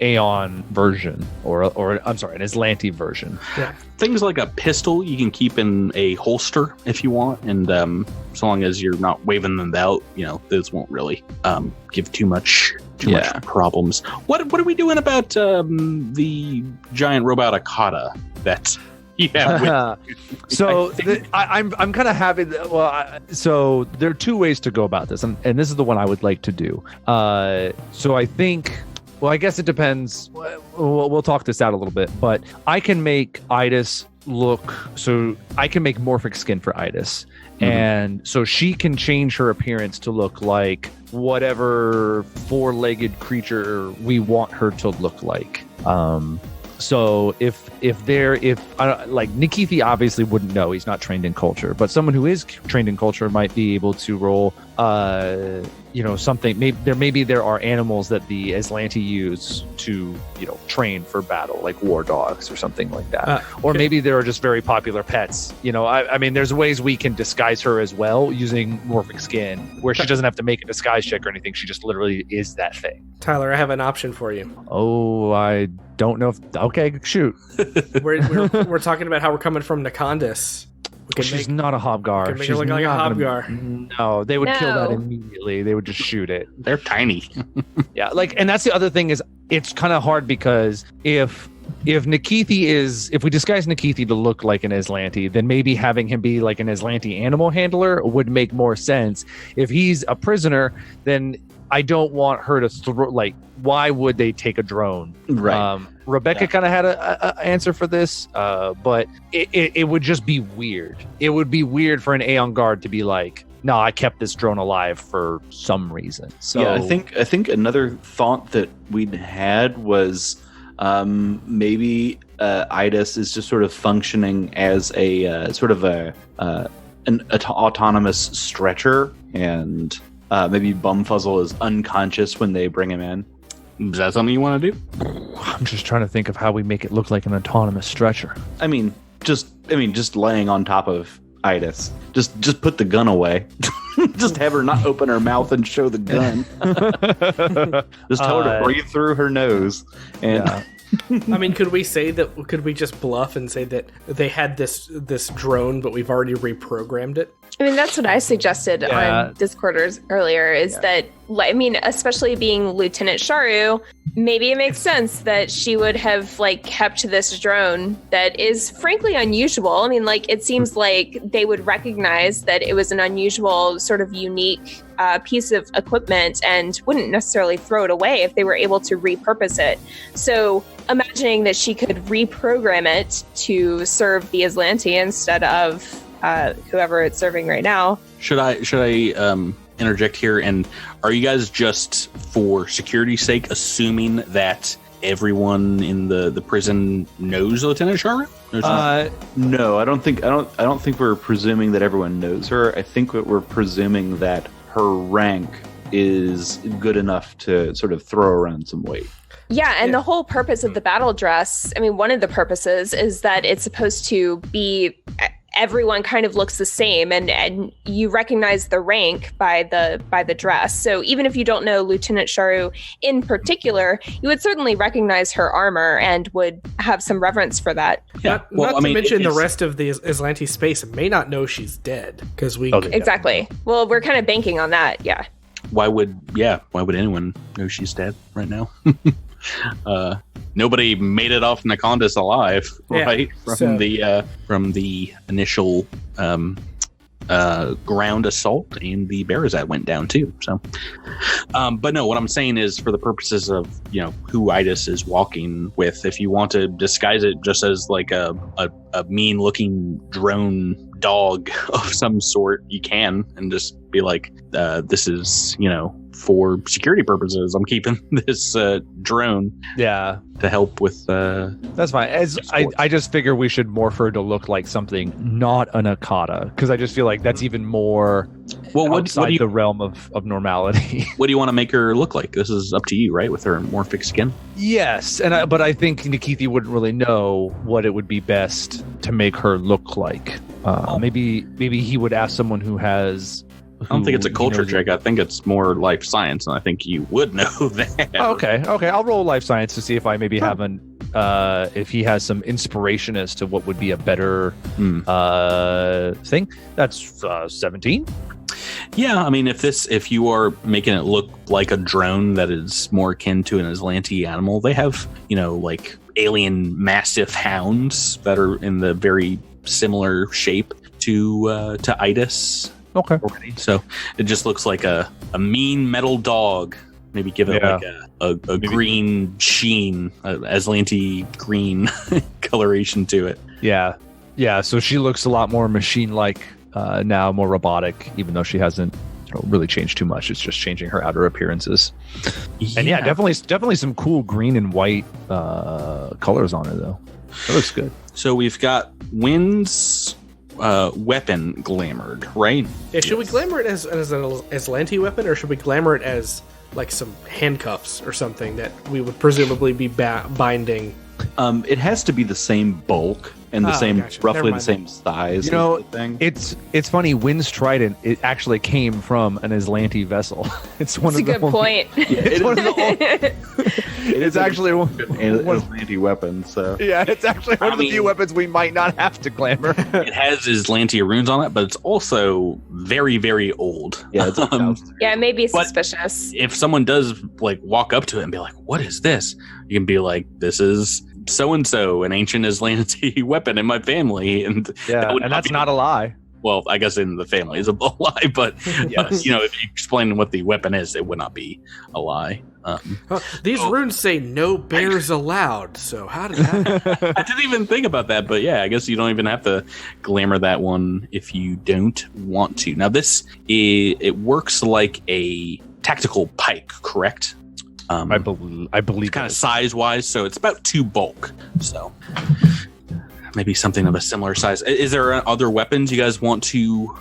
Aeon version, or I'm sorry, an Azlanti version. Things like a pistol you can keep in a holster if you want, and so long as you're not waving them out, those won't really give too much problems. What are we doing about the giant robot Akata that you have with So I'm kind of happy. So there are 2 ways to go about this, and this is the one I would like to do. So I think. Well, I guess it depends. We'll talk this out a little bit, but I can make Idis look. So I can make morphic skin for Idis, and so she can change her appearance to look like whatever 4-legged creature we want her to look like. So if like Nikithi obviously wouldn't know, he's not trained in culture, but someone who is trained in culture might be able to roll something. Maybe there are animals that the Azlanti use to train for battle, like war dogs or something like that. Or maybe there are just very popular pets. I mean, there's ways we can disguise her as well using morphic skin, where she doesn't have to make a disguise check or anything. She just literally is that thing. Tyler, I have an option for you. Oh, I don't know if. Okay, shoot. We're talking about how we're coming from Nakandis. She's not a Hobgar. Make She's her look like a not gonna- Hobgar. No, they would kill that No. immediately. They would just shoot it. They're tiny. Yeah, and that's the other thing is it's kind of hard because if we disguise Nikithi to look like an Azlanti, then maybe having him be like an Azlanti animal handler would make more sense. If he's a prisoner, then I don't want her to throw. Why would they take a drone? Right. Rebecca kind of had a answer for this, but it would just be weird. It would be weird for an Aeon guard to be like, "No, I kept this drone alive for some reason." So yeah, I think another thought that we'd had was maybe Idis is just sort of functioning as a sort of an autonomous stretcher, and maybe Bumfuzzle is unconscious when they bring him in. Is that something you want to do? I'm just trying to think of how we make it look like an autonomous stretcher. I mean, just laying on top of Idis. Just put the gun away. Just have her not open her mouth and show the gun. Just tell her to breathe through her nose. And I mean, could we just bluff and say that they had this drone, but we've already reprogrammed it? I mean, that's what I suggested on Discord earlier, is that, I mean, especially being Lieutenant Sharu, maybe it makes sense that she would have, kept this drone that is frankly unusual. I mean, it seems like they would recognize that it was an unusual, sort of unique piece of equipment and wouldn't necessarily throw it away if they were able to repurpose it. So imagining that she could reprogram it to serve the Azlanti instead of whoever it's serving right now. Should I interject here? And are you guys just, for security's sake, assuming that everyone in the prison knows Lieutenant Sharu? No, I don't think we're presuming that everyone knows her. I think that we're presuming that her rank is good enough to sort of throw around some weight. Yeah, and the whole purpose of the battle dress, I mean, one of the purposes is that it's supposed to be everyone kind of looks the same, and you recognize the rank by the dress. So even if you don't know Lieutenant Sharu in particular, you would certainly recognize her armor and would have some reverence for that. Yeah. Not to mention the rest of the Azlanti space may not know she's dead because we Exactly. Well, we're kind of banking on that. Yeah. Why would anyone know she's dead right now? Nobody made it off Nakandis alive, right? From the initial ground assault, and the Barazat went down too. So, but no, what I'm saying is, for the purposes of who Idis is walking with, if you want to disguise it just as like a mean-looking drone dog of some sort, you can, and just be like, this is for security purposes, I'm keeping this drone. Yeah. To help with. That's fine. I just figure we should morph her to look like something not an Akata, because I just feel like that's even more outside the realm of normality. What do you want to make her look like? This is up to you, right? With her morphic skin. Yes, but I think Nikithi wouldn't really know what it would be best to make her look like. Maybe he would ask someone who has. I don't think it's a culture check. I think it's more life science, and I think you would know that. Okay. I'll roll life science to see if I maybe if he has some inspiration as to what would be a better thing. That's 17. Yeah, I mean, if you are making it look like a drone that is more akin to an Azlanti animal, they have alien mastiff hounds that are in the very similar shape to Idis. Okay. Already. So it just looks like a mean metal dog. Maybe give it a green sheen, Azlanti green coloration to it. Yeah. Yeah. So she looks a lot more machine-like now, more robotic, even though she hasn't really changed too much. It's just changing her outer appearances. Yeah. And definitely some cool green and white colors on her, though. That looks good. So we've got Wynn's weapon glamored, right? Yeah, should we glamour it as an Azlanti weapon, or should we glamour it as some handcuffs or something that we would presumably be binding? It has to be the same bulk and roughly the same size. Thing. It's funny. Wynn's trident, it actually came from an Azlanti vessel. It's one That's of the a good point. It's one of the It's actually an Azlanti weapon. So yeah, it's actually one of the few weapons we might not have to glamour. It has Azlanti runes on it, but it's also very, very old. Yeah, it's Yeah, it may be But- suspicious. If someone does like walk up to it and be like, "What is this?" You can be like, "This is so and so, an ancient Azlanti weapon in my family," and Yeah, that would and not that's be- not a lie. Well, I guess in the family is a lie, but Yes. you know, if you explain what the weapon is, it would not be a lie. These runes say no bears allowed. So how did that? I didn't even think about that, but yeah, I guess you don't even have to glamour that one if you don't want to. Now, it works like a tactical pike, correct? I believe Kind of size wise, so it's about 2 bulk. So maybe something of a similar size. Is there other weapons you guys want to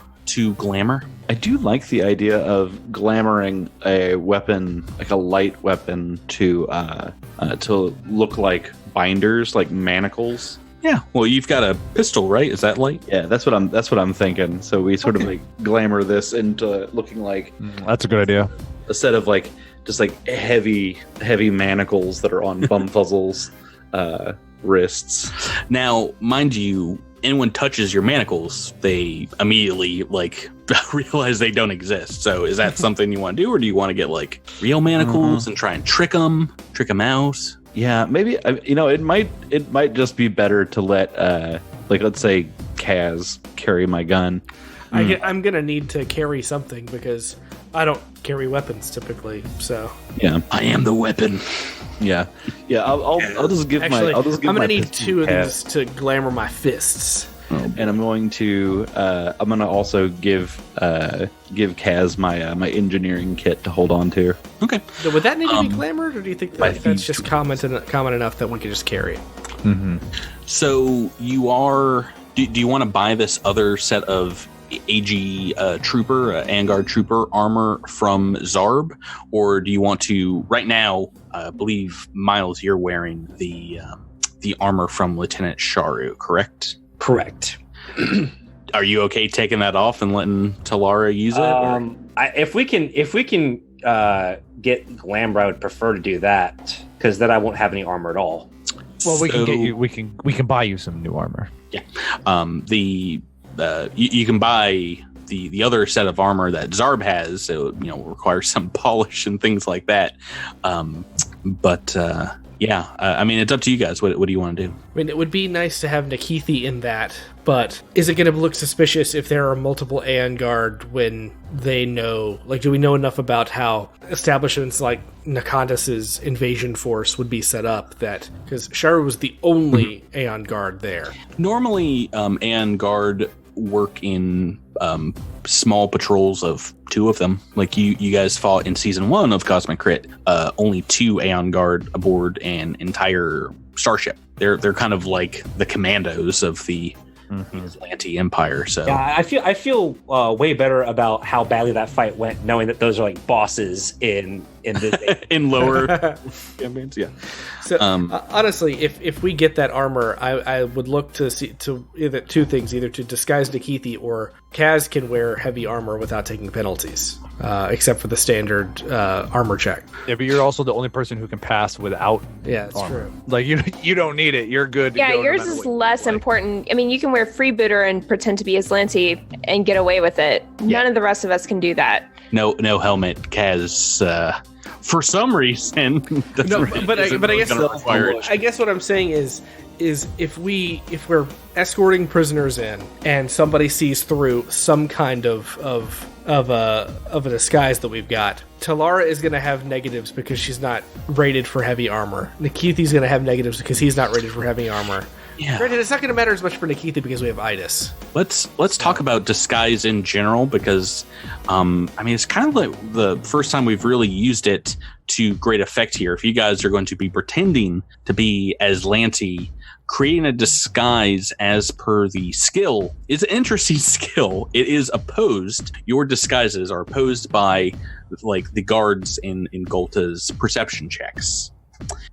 glamour? I do like the idea of glamoring a weapon, like a light weapon, to look like binders, like manacles. Yeah. Well, you've got a pistol, right? Is that light? Yeah, that's what I'm thinking. So we sort of like glamour this into looking like That's a good idea. a set of like just like heavy manacles that are on Bumfuzzle's wrists. Now, mind you, anyone touches your manacles, they immediately like realize they don't exist. So, is that something you want to do, or do you want to get like real manacles and try and trick them out? Yeah, maybe it might just be better to let like let's say Kaz carry my gun. I'm gonna need to carry something because I don't carry weapons typically. So Yeah, I am the weapon. yeah. I'll just give actually, my. I'll just give I'm gonna my need pistol 2 of to these to glamour my fists. and I'm going to. I'm gonna also give Kaz my engineering kit to hold on to. Okay. Would that need to be glamored, or do you think my that that's feet. just common enough that we could just carry it? So you are. Do you want to buy this other set of AG trooper, Angar trooper armor from Zarb, or do you want to? Right now, I believe Miles, you're wearing the armor from Lieutenant Sharu, correct? Correct. Are you okay taking that off and letting Talara use it? or- If we can get glamour, I would prefer to do that because then I won't have any armor at all. Well, we can So- get you. We can buy you some new armor. You can buy the other set of armor that Zarb has, so requires some polish and things like that. I mean, it's up to you guys. What do you want to do? I mean, it would be nice to have Nikithi in that, but is it going to look suspicious if there are multiple Aeon Guard when they know? Like, do we know enough about how establishments like Nakandas's invasion force would be set up that because Sharu was the only Aeon Guard there? Normally, Aeon Guard work in small patrols of 2 of them. Like you guys fought in season 1 of Cosmic Crit, only 2 Aeon Guard aboard an entire starship. They're kind of like the commandos of the Azlanti Empire. So Yeah, I feel way better about how badly that fight went, knowing that those are like bosses in this. in lower campaigns, yeah. So honestly, if we get that armor, I would look to see to either 2 things: either to disguise Nikithi, or Kaz can wear heavy armor without taking penalties, except for the standard armor check. Yeah, but you're also the only person who can pass without. Yeah, that's armor. true. Like you don't need it. You're good. To Yeah, go no yours matter is what you less like. important. I mean, you can wear freebooter and pretend to be Azlanti and get away with it. None of the rest of us can do that. No helmet. Kaz, for some reason, No, but I guess require it. I guess what I'm saying is if we're escorting prisoners in and somebody sees through some kind of a disguise that we've got, Talara is going to have negatives because she's not rated for heavy armor. Nikithi's going to have negatives because he's not rated for heavy armor. Yeah. Granted, it's not going to matter as much for Nikithi because we have Itis. Let's talk about disguise in general because, I mean, it's kind of like the first time we've really used it to great effect here. If you guys are going to be pretending to be Azlanti, creating a disguise as per the skill is an interesting skill. It is opposed. Your disguises are opposed by like the guards in Gulta's perception checks.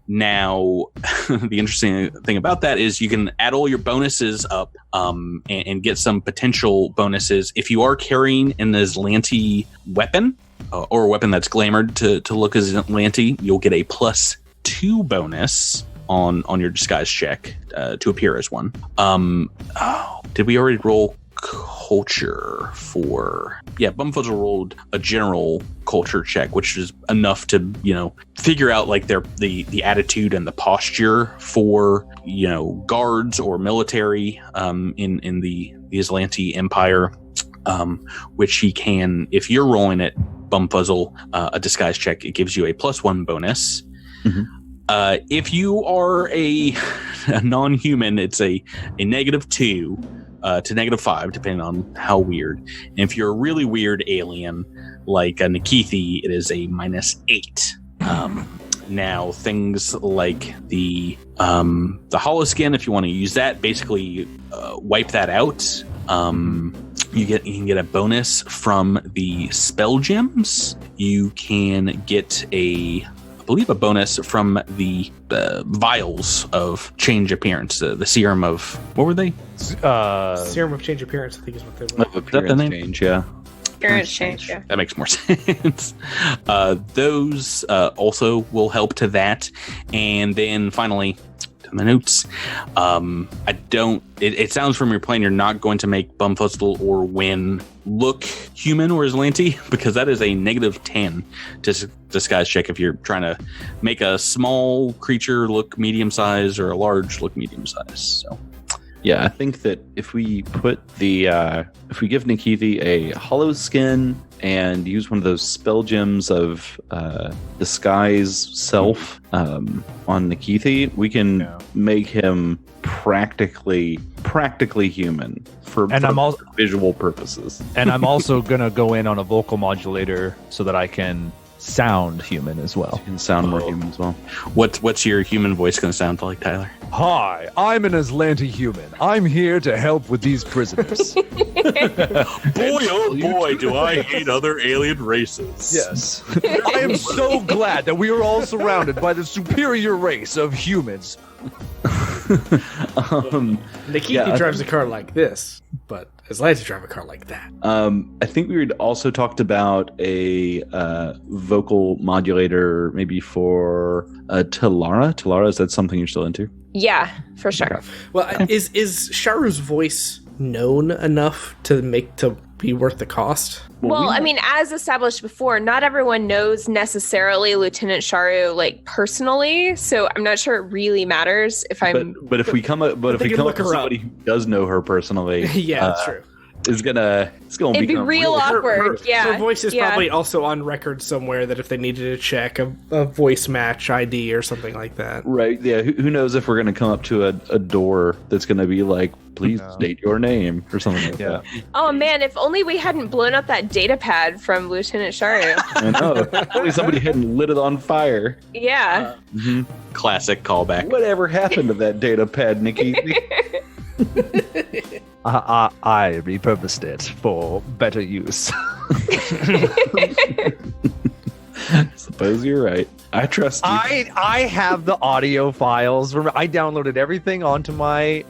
Now, the interesting thing about that is you can add all your bonuses up and get some potential bonuses. If you are carrying an Azlanti weapon or a weapon that's glamored to look as Azlanti, you'll get a plus +2 bonus on your disguise check to appear as one. Did we already roll culture for? Yeah, Bumfuzzle rolled a general culture check, which is enough to figure out like the attitude and the posture for guards or military in the Azlanti Empire, which he can, if you're rolling it, Bumfuzzle, a disguise check, it gives you a +1 bonus. Mm-hmm. If you are a non-human, it's a -2 to -5, depending on how weird. And if you're a really weird alien, like a Nikithi, it is a -8. Now, things like the hollow skin, if you want to use that, basically wipe that out. You can get a bonus from the spell gems. You can get I believe a bonus from the vials of change appearance, the serum of, what were they? Serum of change appearance, I think is what they were. Of appearance change, yeah. Appearance change, yeah. That makes more sense. Those also will help to that. And then finally, to my notes, it sounds from your plan you're not going to make Bumfuzzle or Win look human or Azlanti, because that is a -10 to disguise check if you're trying to make a small creature look medium size or a large look medium size. So yeah, I think that if we put if we give Nikithi a hollow skin and use one of those spell gems of disguise self on Nikithi, we can make him practically human for visual purposes. And I'm also gonna go in on a vocal modulator so that I can sound human as well. You can sound more human as well. What's your human voice going to sound like, Tyler? Hi, I'm an Azlanti human. I'm here to help with these prisoners. Boy, oh boy, do I hate other alien races. Yes. I am so glad that we are all surrounded by the superior race of humans. Nikithi drives a car like this, but Azlanti drive a car like that. I think we had also talked about a vocal modulator, maybe for Talara. Talara, is that something you're still into? Yeah, for sure. Okay. Well, is Sharu's voice known enough to be worth the cost? Well, I mean, as established before, not everyone knows necessarily Lieutenant Sharu personally, so I'm not sure it really matters if I'm. But if we come up with somebody who does know her personally, yeah, that's true. It's gonna It'd be real awkward. Her voice is probably also on record somewhere that if they needed to check a voice match ID or something like that. Right. Yeah. Who knows if we're gonna come up to a door that's gonna be like, please state your name or something like that. Oh man, if only we hadn't blown up that data pad from Lieutenant Sharu. I know. If only somebody hadn't lit it on fire. Yeah. Classic callback. Whatever happened to that data pad, Nikki? I repurposed it for better use. Suppose you're right. I trust you. I have the audio files. I downloaded everything onto my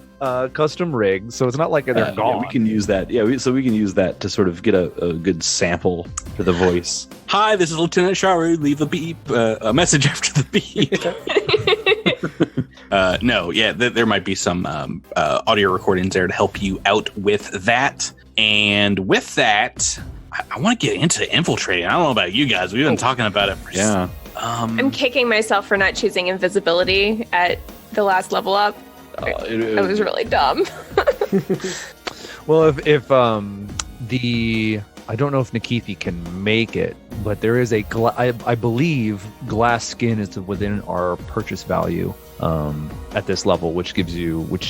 custom rig, so it's not like they're gone. Yeah, we can use that. Yeah, so we can use that to sort of get a good sample for the voice. Hi, this is Lieutenant Sharu. Leave a beep, a message after the beep. There might be some audio recordings there to help you out with that. And with that, I want to get into infiltrating. I don't know about you guys. We've been talking about it for I'm kicking myself for not choosing invisibility at the last level up. It was really dumb. Well, if I don't know if Nikithi can make it, but there is I believe glass skin is within our purchase value at this level, which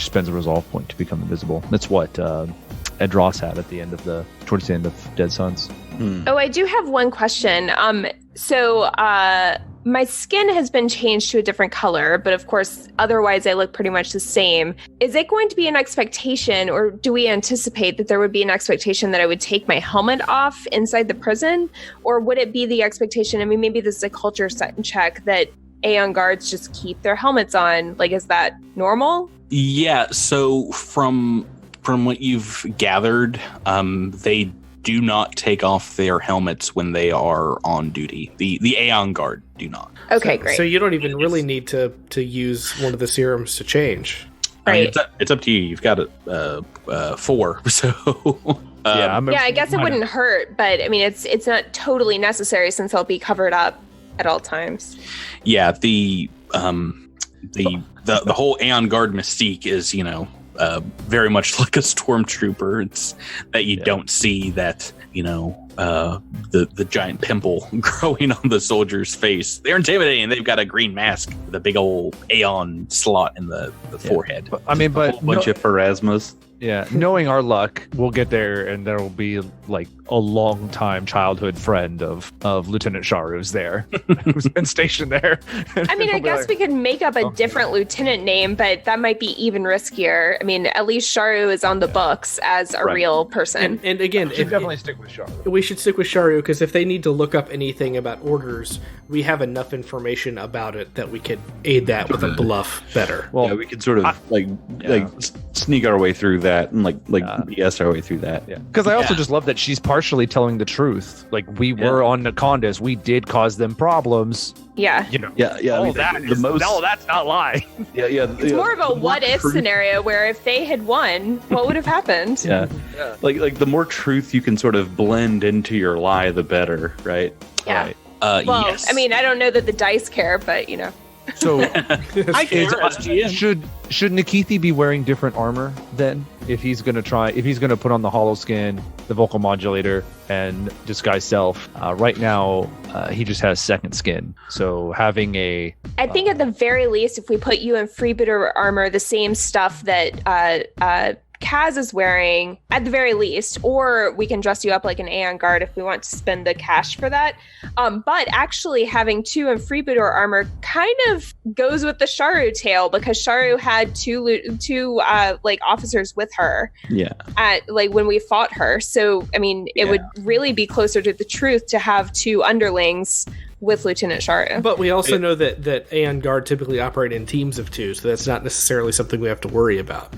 spends a resolve point to become invisible. That's what Edros had towards the end of Dead Sons. Oh, I do have one question. So my skin has been changed to a different color, but of course, otherwise I look pretty much the same. Is it going to be an expectation, or do we anticipate that there would be an expectation that I would take my helmet off inside the prison? Or would it be the expectation, I mean, maybe this is a culture check, that Aeon guards just keep their helmets on? Like, is that normal? Yeah, so from what you've gathered, they do not take off their helmets when they are on duty. The Aeon Guard do not. Okay, great. So you don't even really need to use one of the serums to change. I mean, Right. it's up to you. You've got 4, so I guess it wouldn't hurt, but I mean, it's not totally necessary since they'll be covered up at all times. yeah. The whole Aeon Guard mystique is, very much like a stormtrooper. It's that you don't see that, the giant pimple growing on the soldier's face. They're intimidating. They've got a green mask with a big old Aeon slot in the forehead. But, I mean, A whole bunch of Pharasmas. Yeah, knowing our luck, we'll get there, and there will be like a long time childhood friend of Lieutenant Sharu's there, who's been stationed there. I mean, I guess we could make up a different lieutenant name, but that might be even riskier. I mean, at least Sharu is on the books as a real person. And again, We should definitely stick with Sharu. we should stick with Sharu because if they need to look up anything about orders, we have enough information about it that we could aid that with a bluff better. Well, Yeah, we could sort of sneak our way through that and BS our way through that. yeah, because I also just love that she's partially telling the truth. Like, we were on Nacondas, we did cause them problems. Yeah. Yeah. I mean, That's not lie. It's more of a what-if scenario where if they had won, what would have happened? Yeah. Like the more truth you can sort of blend into your lie, the better, right? Yeah. Right. Well, Yes. I mean, I don't know that the dice care, but So I care as GM. should Nikithi be wearing different armor then? If he's gonna put on the hollow skin, the vocal modulator, and disguise self. Right now, he just has second skin. So having a I think at the very least, if we put you in freebooter armor, the same stuff that Kaz is wearing, at the very least, or we can dress you up like an Aeon Guard if we want to spend the cash for that. But actually having 2 in freebooter armor kind of goes with the Sharu tale because Sharu had two officers with her Yeah. at when we fought her. So I mean, it would really be closer to the truth to have 2 underlings with Lieutenant Sharu. But we also know that Aeon Guard typically operate in teams of 2, so that's not necessarily something we have to worry about.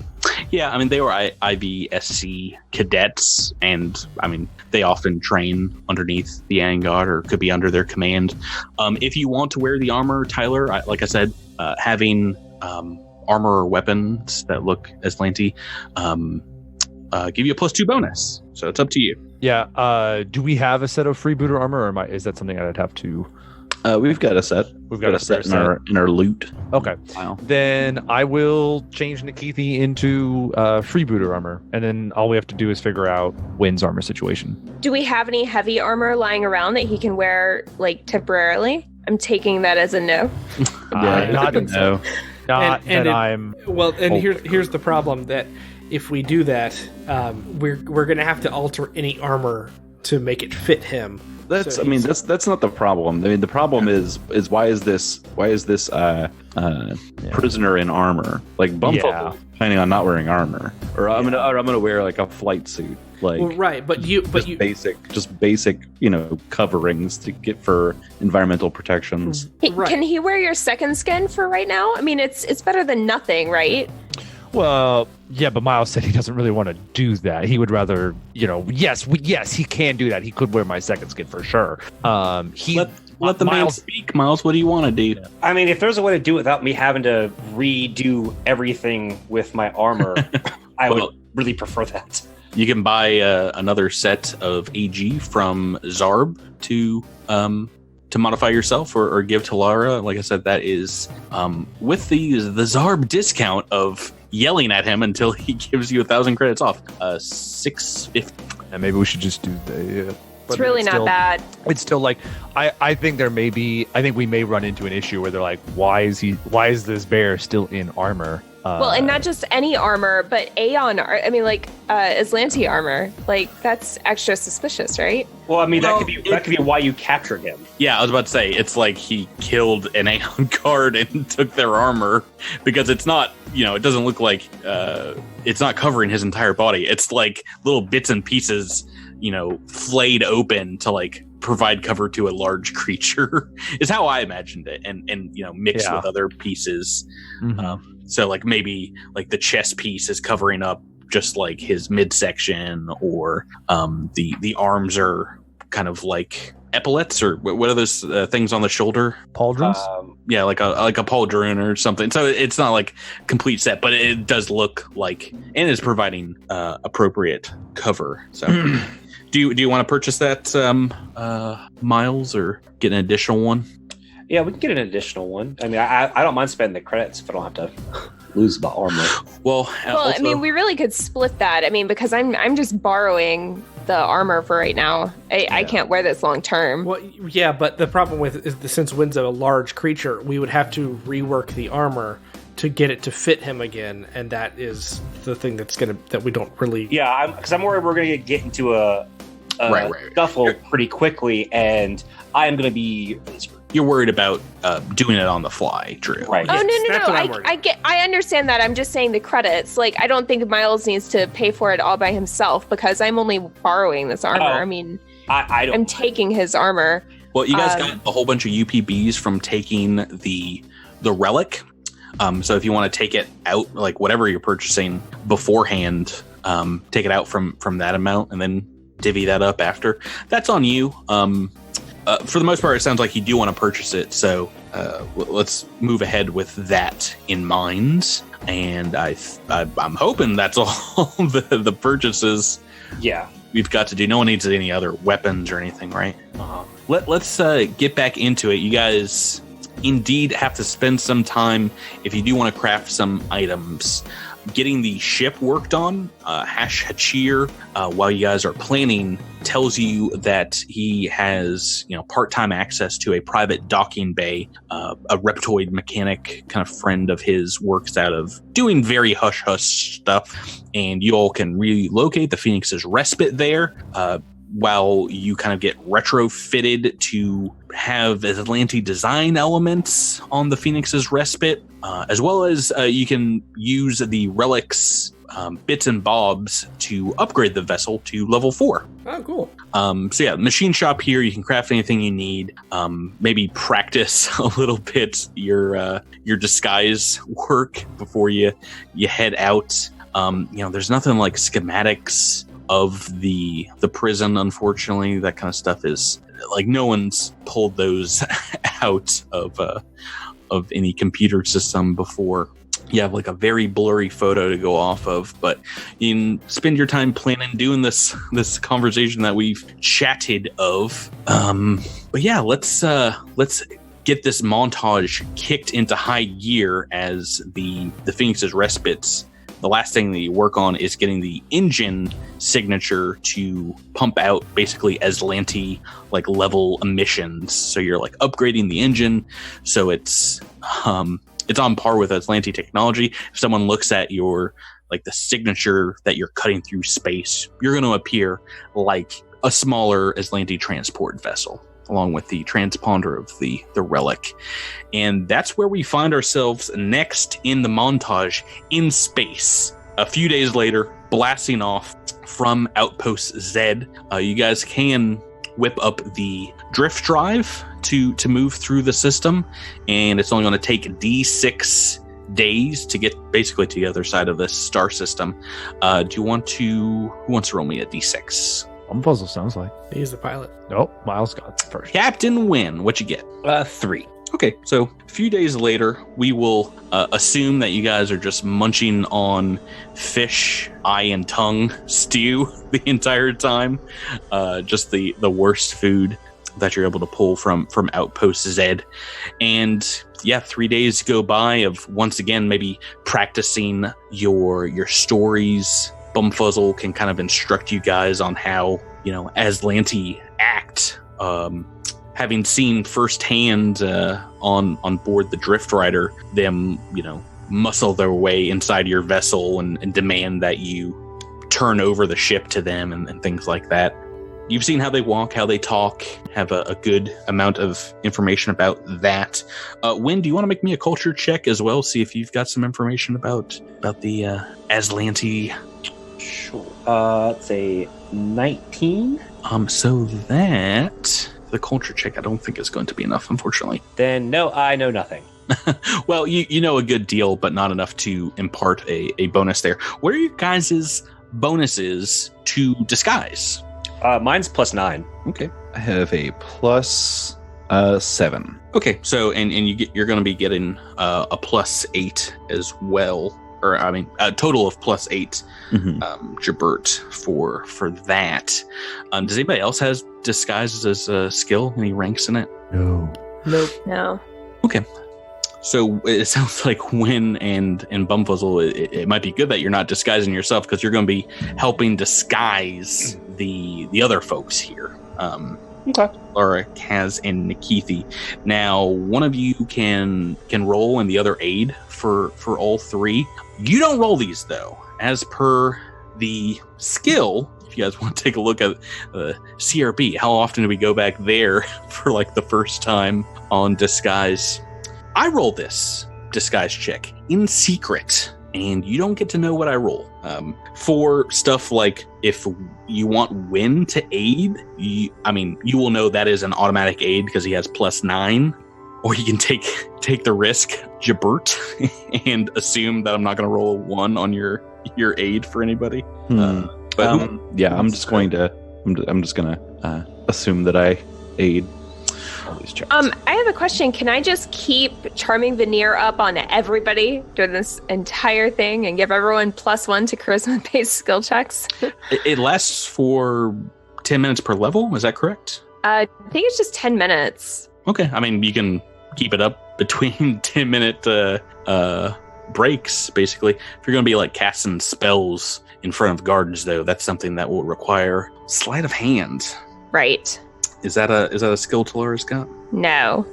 Yeah, I mean, they were IVSC cadets, and I mean, they often train underneath the Aeon Guard or could be under their command. If you want to wear the armor, Tyler, like I said, having armor or weapons that look Azlanti give you a +2 bonus. So it's up to you. Yeah. Do we have a set of freebooter armor, or is that something I'd have to? We've got a set. We've got a set spare in our loot. Okay. Wow. Then I will change Nikithi into freebooter armor, and then all we have to do is figure out Wynn's armor situation. Do we have any heavy armor lying around that he can wear temporarily? I'm taking that as a no. Not No. Here's the problem that if we do that, we're going to have to alter any armor to make it fit him. That's not the problem. I mean, the problem is why is this prisoner in armor? Like Bumfuckle planning on not wearing armor, or I'm gonna wear like a flight suit, right? But you basic coverings to get for environmental protections. Can he wear your second skin for right now? I mean, it's better than nothing, right? Well, yeah, but Miles said he doesn't really want to do that. He would rather, yes, he can do that. He could wear my second skin for sure. Let the man speak, Miles. What do you want to do? I mean, if there's a way to do it without me having to redo everything with my armor, I would really prefer that. You can buy another set of AG from Zarb to modify yourself or give to Lara. Like I said, that is with the Zarb discount of yelling at him until he gives you 1,000 credits off. 650. And maybe we should just do the. It's really not bad. It's still like I think we may run into an issue where they're like, why is this bear still in armor? Well, and not just any armor, but Aeon. Azlanti armor. That's extra suspicious, right? Well, I mean, that could be why you captured him. Yeah, I was about to say it's like he killed an Aeon guard and took their armor because it's not, it doesn't look like it's not covering his entire body. It's like little bits and pieces, flayed open to provide cover to a large creature is how I imagined it, and mixed with other pieces. Mm-hmm. So maybe the chest piece is covering up just like his midsection, or the arms are kind of like epaulets, or what are those things on the shoulder? Pauldrons? Yeah, like a pauldron or something. So it's not like complete set, but it does look like, and is providing appropriate cover. So do you want to purchase that, Miles, or get an additional one? Yeah, we can get an additional one. I mean, I don't mind spending the credits if I don't have to lose my armor. Well, I mean, we really could split that. I mean, because I'm just borrowing the armor for right now. I can't wear this long term. Well, yeah, but the problem with is since Wynn's a large creature, we would have to rework the armor to get it to fit him again, and that is the thing that we don't really. Yeah, because I'm worried we're gonna get into a scuffle pretty quickly, and I am gonna be. You're worried about doing it on the fly, Drew. Right. Oh, Yes. no. I understand that. I'm just saying the credits. Like, I don't think Miles needs to pay for it all by himself because I'm only borrowing this armor. I mean, I'm taking his armor. Well, you guys got a whole bunch of UPBs from taking the relic. So if you want to take it out, like whatever you're purchasing beforehand, take it out from that amount and then divvy that up after. That's on you. For the most part, it sounds like you do want to purchase it, so let's move ahead with that in mind. And I'm hoping that's all the purchases. Yeah, we've got to do. No one needs any other weapons or anything, right? Let's get back into it. You guys indeed have to spend some time if you do want to craft some items. Getting the ship worked on, Hash Hachir, while you guys are planning, tells you that he has, part-time access to a private docking bay. A reptoid mechanic kind of friend of his works out of doing very hush-hush stuff, and you all can relocate the Phoenix's respite there, while you kind of get retrofitted to have Azlanti design elements on the Phoenix's respite, as well as you can use the relics bits and bobs to upgrade the vessel to level 4. Oh, cool. So yeah, machine shop here. You can craft anything you need. Maybe practice a little bit your disguise work before you head out. There's nothing like schematics of the prison, unfortunately. That kind of stuff is like no one's pulled those out of any computer system before. You have like a very blurry photo to go off of, but you can spend your time planning doing this conversation that we've chatted of. But yeah, let's get this montage kicked into high gear as the Phoenix's respites. The last thing that you work on is getting the engine signature to pump out basically Azlanti like level emissions. So you're like upgrading the engine, so it's on par with Azlanti technology. If someone looks at your like the signature that you're cutting through space, you're going to appear like a smaller Azlanti transport vessel, along with the transponder of the relic. And that's where we find ourselves next in the montage in space. A few days later, blasting off from Outpost Z. You guys can whip up the drift drive to move through the system, and it's only going to take D6 days to get basically to the other side of this star system. Who wants to roll me a D6? Puzzle sounds like. He's the pilot. Nope, Miles got it first. Captain Wynn, what you get? 3. Okay, so a few days later, we will assume that you guys are just munching on fish, eye, and tongue stew the entire time. Just the worst food that you're able to pull from Outpost Z. And yeah, 3 days go by of once again maybe practicing your stories. Bumfuzzle can kind of instruct you guys on how, Azlanti act. Having seen firsthand on board the Drift Rider, them, muscle their way inside your vessel and demand that you turn over the ship to them and things like that. You've seen how they walk, how they talk, have a good amount of information about that. Wynn, do you want to make me a culture check as well? See if you've got some information about the Azlanti. Sure. It's a 19. So that the culture check I don't think is going to be enough, unfortunately. Then no, I know nothing. Well, you know a good deal, but not enough to impart a bonus there. What are your guys' bonuses to disguise? Mine's +9. Okay. I have a plus 7. Okay, so and you're going to be getting a +8 as well, or I mean a total of +8 Jabert for that. Does anybody else has disguise as a skill? Any ranks in it? No. Nope. No. Okay. So it sounds like Win and Bumfuzzle, it might be good that you're not disguising yourself because you're going to be helping disguise the other folks here. Okay. Laura, Kaz, and Nikithi. Now, one of you can roll and the other aid for all three. You don't roll these though, as per the skill. If you guys want to take a look at CRB, how often do we go back there for like the first time on disguise? I roll this disguise check in secret, and you don't get to know what I roll. For stuff like if you want Win to aid, you will know that is an automatic aid because he has +9. Or you can take the risk, Jabert, and assume that I'm not going to roll a 1 on your aid for anybody. I'm just going to assume that I aid all these checks. I have a question. Can I just keep Charming Veneer up on everybody during this entire thing and give everyone +1 to charisma-based skill checks? It lasts for 10 minutes per level. Is that correct? I think it's just 10 minutes. Okay. I mean, you can keep it up between 10-minute breaks, basically. If you're going to be like casting spells in front of guards, though, that's something that will require sleight of hand. Right. Is that a skill Talara's got? No.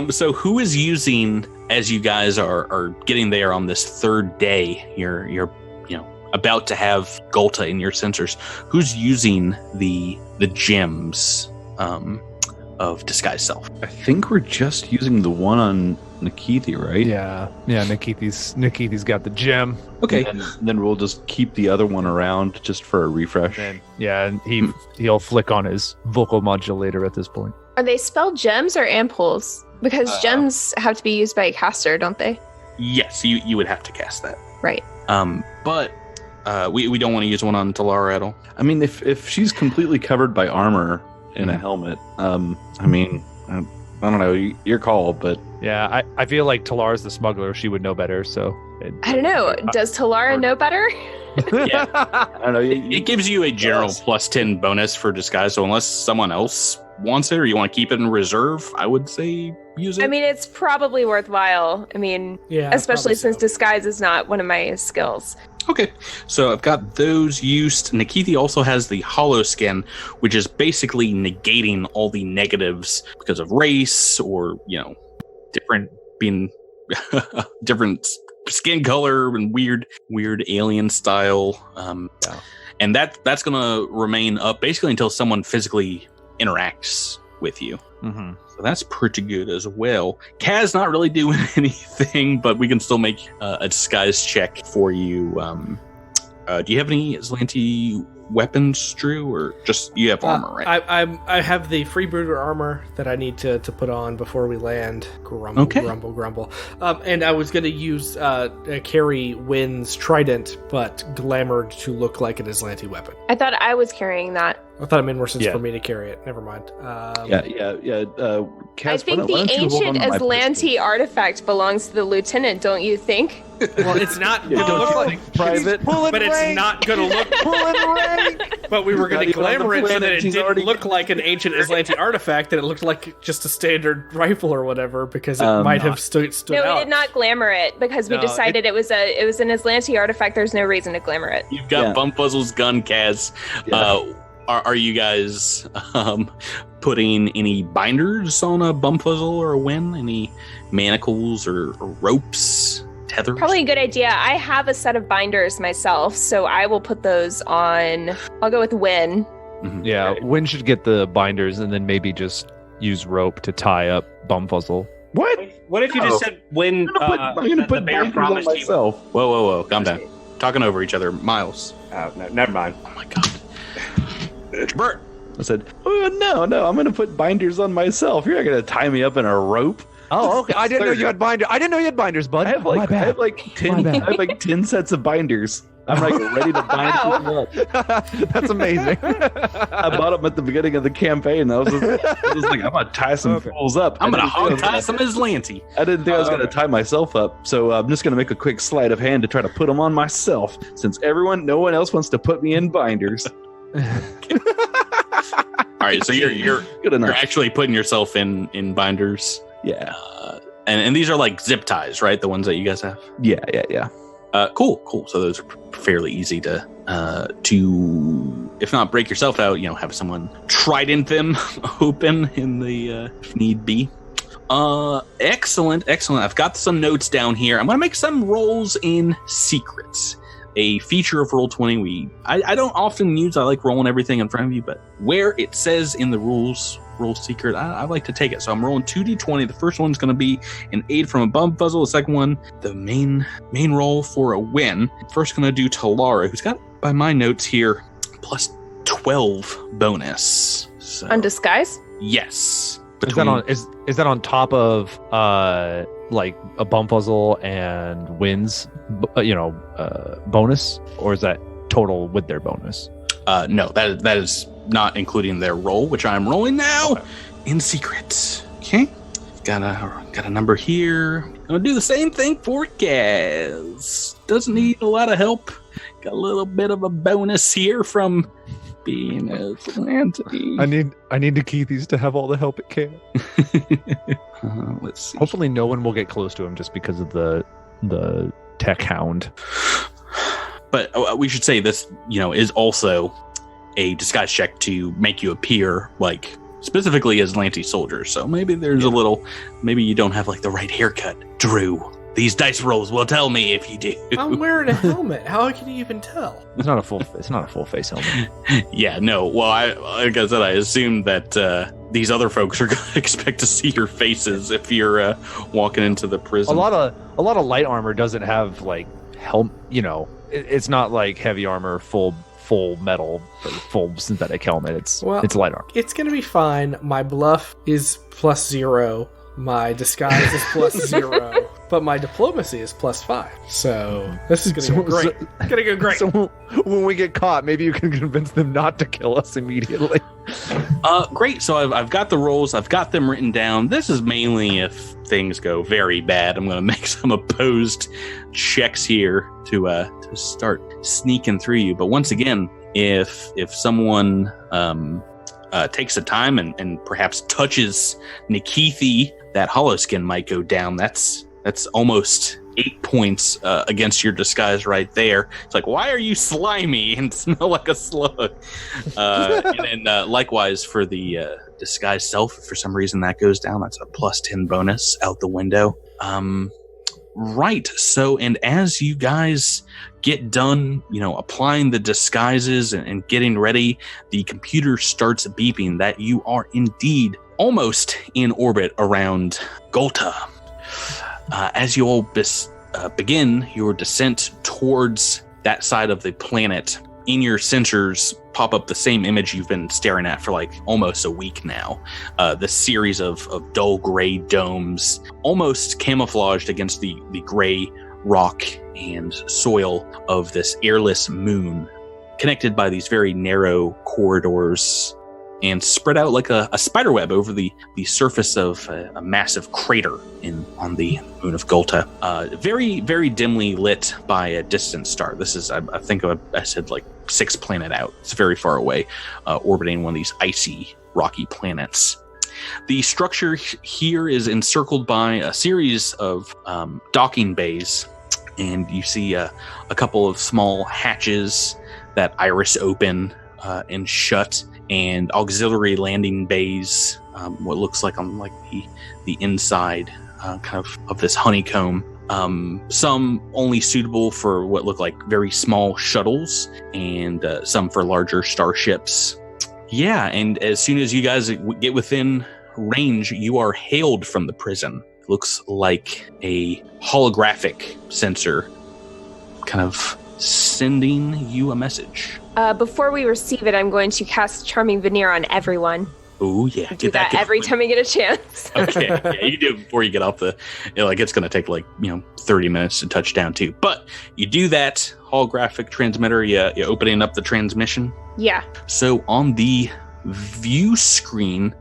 So who is using, as you guys are getting there on this third day, you're about to have Gulta in your sensors, who's using the gems of disguise self? I think we're just using the one on Nikithi, right? Yeah. Nikithi's got the gem. Okay. And then we'll just keep the other one around just for a refresh. And he'll flick on his vocal modulator at this point. Are they spelled gems or ampoules? Because gems have to be used by a caster, don't they? Yes, you would have to cast that. Right. But we don't want to use one on Talara at all. I mean, if she's completely covered by armor and a helmet, I don't know, your call, but... Yeah, I feel like Talara's the smuggler. She would know better, so... I don't know. Does Talara know better? Yeah. I don't know. It gives you a general +10 bonus for disguise, so unless someone else wants it or you want to keep it in reserve, I would say use it. I mean, it's probably worthwhile. I mean, Yeah, especially probably since so. disguise is not one of my skills. Okay, so I've got those used. Nikithi also has the hollow skin, which is basically negating all the negatives because of race or, different skin color and weird alien style. And that's going to remain up basically until someone physically interacts with you. Mm-hmm. So that's pretty good as well. Kaz not really doing anything, but we can still make a disguise check for you. Do you have any Azlanti weapons, Drew, or just you have armor, right? I have the freebooter armor that I need to put on before we land. Grumble, Okay. grumble. And I was going to use carry Wynn's trident, but glamored to look like an Azlanti weapon. I thought I was carrying that. I thought it made more sense Yeah. for me to carry it. Never mind. Yeah. Kaz, I think the ancient Azlanti artifact belongs to the lieutenant, don't you think? Well, it's not going to look like private. but it's not going to look. But we were going to glamour it so that it didn't look like an ancient Azlanti artifact, that it looked like just a standard rifle or whatever, because it might have stood No, out. we did not glamour it because we No, decided it was an Azlanti artifact. There's no reason to glamour it. You've got Yeah. Bumfuzzle's gun, Kaz. Yeah. Are you guys putting any binders on a Bumfuzzle or a Win? Any manacles or ropes, tethers? Probably a good idea. I have a set of binders myself, so I will put those on. I'll go with Win. Mhm. Yeah, Wynn should get the binders and then maybe just use rope to tie up Bumfuzzle. What? What if you just said when I'm gonna the put bear binders on promised you? myself. Whoa, calm down. Talking over each other. Miles. Oh, no, never mind. Oh my god. Bert. I said, oh, no, I'm going to put binders on myself. You're not going to tie me up in a rope. Oh, okay. I didn't know you had binders. I didn't know you had binders, bud. I have like 10 sets of binders. I'm like ready to bind people up. That's amazing. I bought them at the beginning of the campaign. I was like, I'm gonna tie some fools up. I'm gonna hog tie some Azlanti. I didn't think I was gonna tie myself up, so I'm just gonna make a quick sleight of hand to try to put them on myself, since no one else wants to put me in binders. All right, so you're good enough. You're actually putting yourself in binders. Yeah, and these are like zip ties, right? The ones that you guys have. Yeah. Cool. So those are fairly easy to if not break yourself out, have someone trident them open in the if need be. Excellent. I've got some notes down here. I'm gonna make some rolls in secrets. A feature of Roll20. I don't often use. I like rolling everything in front of you, but where it says in the rules. Roll secret, I like to take it. So I'm rolling 2d20. The first one's going to be an aid from a bum puzzle. The second one, the main roll for a win. First going to do Talara, who's got, by my notes here, plus 12 bonus. So, On disguise? yes. Is that on top of like a bum puzzle and wins, bonus, or is that total with their bonus? No, that is not including their roll, which I'm rolling now in secret. Okay, got a number here. I'm gonna do the same thing for Gaz. Doesn't need a lot of help. Got a little bit of a bonus here from being Azlanti. I need the Keithies to have all the help it can. Let's see. Hopefully, no one will get close to him just because of the tech hound. But we should say this, is also a disguise check to make you appear like specifically as Azlanti soldiers. So maybe there's maybe you don't have like the right haircut. Drew, these dice rolls will tell me if you do. I'm wearing a helmet. How can you even tell? It's not a full face helmet. Yeah, no. Well, like I said, I assume that these other folks are going to expect to see your faces if you're walking into the prison. A lot of light armor doesn't have like helmet. It's not like heavy armor, full metal, or full synthetic helmet. It's light armor. It's gonna be fine. My bluff is +0. My disguise is +0. But my diplomacy is +5. So this is gonna go great. Gonna go great. So when we get caught, maybe you can convince them not to kill us immediately. Great. So I've got the rolls. I've got them written down. This is mainly if things go very bad. I'm going to make some opposed checks here to start sneaking through you. But once again, if someone takes the time and perhaps touches Nikithi, that hollow-skin might go down. That's almost 8 points against your disguise right there. It's like, why are you slimy and smell like a slug? And then likewise for the disguise self, if for some reason that goes down, that's a +10 bonus out the window. Right. So, and as you guys get done, applying the disguises and getting ready, the computer starts beeping that you are indeed almost in orbit around Gulta. As you all begin your descent towards that side of the planet, in your sensors pop up the same image you've been staring at for like almost a week now. The series of dull gray domes, almost camouflaged against the gray rock and soil of this airless moon, connected by these very narrow corridors and spread out like a spider web over the surface of a massive crater on the moon of Gulta. Very, very dimly lit by a distant star. This is, I think I said like 6 planet out. It's very far away, orbiting one of these icy, rocky planets. The structure here is encircled by a series of docking bays, and you see a couple of small hatches that iris open and shut, and auxiliary landing bays, what looks like on like the inside kind of this honeycomb. Some only suitable for what look like very small shuttles, and some for larger starships. Yeah, and as soon as you guys get within range, you are hailed from the prison. Looks like a holographic sensor kind of sending you a message. Before we receive it, I'm going to cast Charming Veneer on everyone. Oh yeah, Do that every time I get a chance. Okay, yeah, you do it before you get off the. It's going to take 30 minutes to touch down too. But you do that holographic transmitter. You opening up the transmission. Yeah. So on the view screen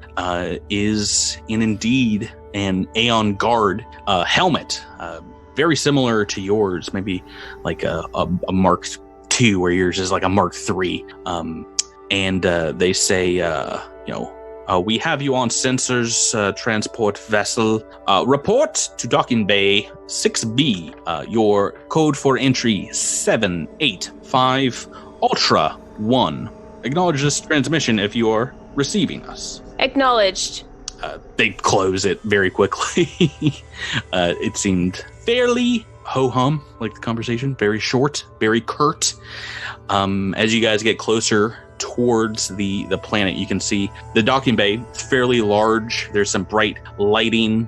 is indeed an Aeon guard helmet, very similar to yours, maybe like a Mark II, where yours is like a Mark III. And they say, we have you on sensors, transport vessel. Report to docking bay 6B. Your code for entry 785 Ultra 1. Acknowledge this transmission if you are receiving us. Acknowledged. They close it very quickly. It seemed fairly ho-hum, like the conversation. Very short, very curt. As you guys get closer towards the planet, you can see the docking bay. It's fairly large. There's some bright lighting,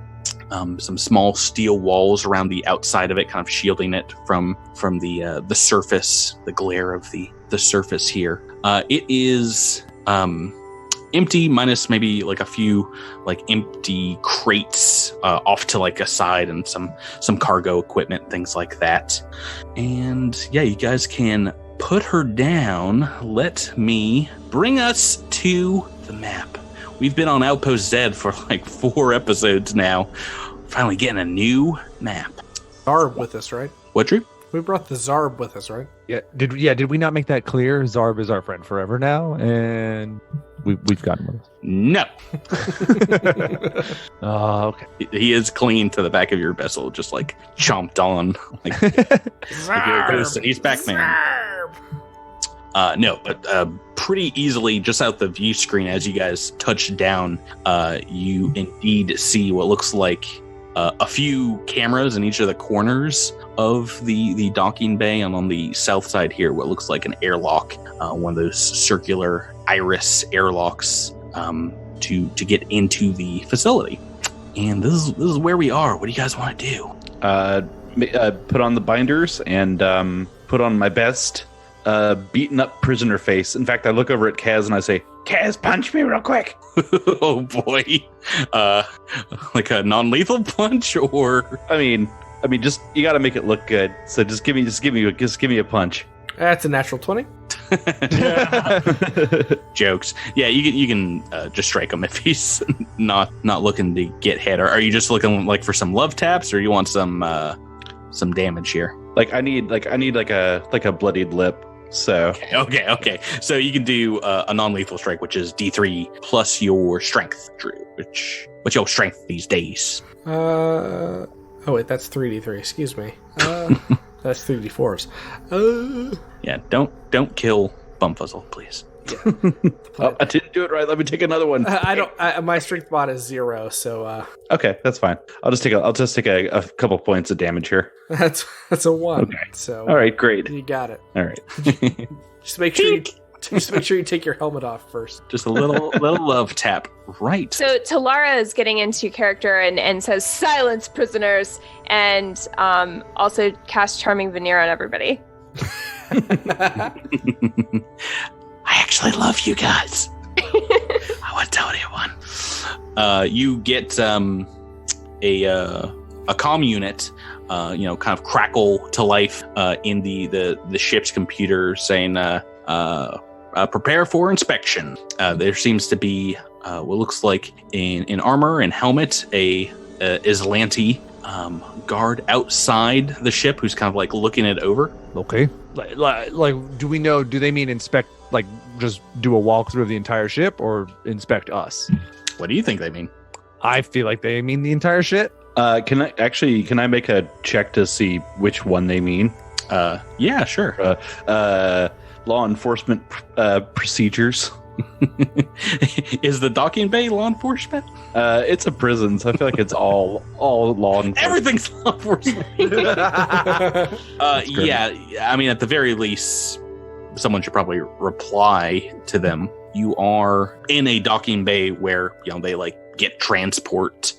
some small steel walls around the outside of it, kind of shielding it from the surface, the glare of the surface here. It is empty, minus maybe like a few like empty crates off to like a side, and some cargo equipment, things like that. And yeah, you guys can put her down. Let me bring us to the map. We've been on Outpost Z for like 4 episodes now. Finally getting a new map. Zarb with us, right? What, Drew? We brought the Zarb with us, right? Yeah. Did we not make that clear? Zarb is our friend forever now, and we've gotten with us. No. Okay. He is clinging to the back of your vessel, just like chomped on. Like, Zarb! he's back, man. No, but pretty easily, just out the view screen, as you guys touch down, you indeed see what looks like a few cameras in each of the corners of the docking bay, and on the south side here, what looks like an airlock, one of those circular iris airlocks to get into the facility. And this is where we are. What do you guys want to do? Put on the binders and put on my best beaten up prisoner face. In fact, I look over at Kaz and I say, "Kaz, punch me real quick." Oh boy. Like a non-lethal punch, or I mean, just you got to make it look good. So just give me a punch. That's a natural 20. Jokes. Yeah, you can just strike him if he's not looking to get hit. Or are you just looking like for some love taps, or you want some damage here? Like I need a bloodied lip. So okay. So you can do a non-lethal strike, which is D3 plus your strength, Drew. What's your strength these days? Oh wait, that's 3d3. Excuse me. That's 3d4s. Yeah, don't kill Bumfuzzle, please. Yeah. Oh, I didn't do it right. Let me take another one. My strength mod is 0, so okay, that's fine. I'll just take a couple points of damage here. that's a 1. Okay. So all right, great. You got it. All right. Just make sure you take your helmet off first. Just a little love tap. Right. So Talara is getting into character and says, "Silence, prisoners," and also cast Charming Veneer on everybody. I actually love you guys. I want to tell anyone. You get a comm unit, kind of crackle to life in the ship's computer, saying, "Prepare for inspection." There seems to be what looks like in armor and helmet a Azlanti guard outside the ship, who's kind of like looking it over. Okay. Like, do we know? Do they mean inspect? Like, just do a walkthrough of the entire ship, or inspect us? What do you think they mean? I feel like they mean the entire ship. Can I make a check to see which one they mean? Yeah, sure. Law enforcement procedures. Is the docking bay law enforcement? It's a prison, so I feel like it's all law enforcement. Everything's law enforcement. Yeah, I mean, at the very least, someone should probably reply to them. You are in a docking bay where they like get transport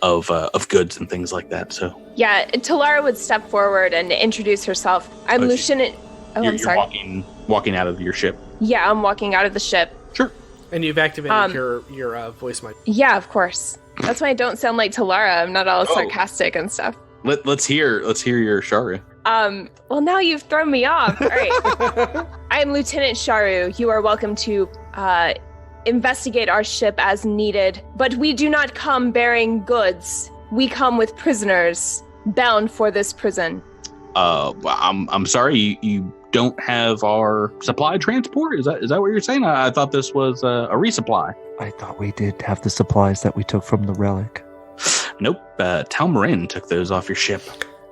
of goods and things like that. So yeah, Talara would step forward and introduce herself. I'm Lieutenant. Oh, I'm sorry. Walking out of your ship. Yeah, I'm walking out of the ship. Sure. And you've activated your voice mic. Yeah, of course. That's why I don't sound like Talara. I'm not all sarcastic and stuff. Let's hear your Sharu. Well, now you've thrown me off. All right. I am Lieutenant Sharu. You are welcome to investigate our ship as needed, but we do not come bearing goods. We come with prisoners bound for this prison. Well, I'm sorry, you don't have our supply transport? Is that what you're saying? I thought this was a resupply. I thought we did have the supplies that we took from the relic. Nope, Talmrin took those off your ship.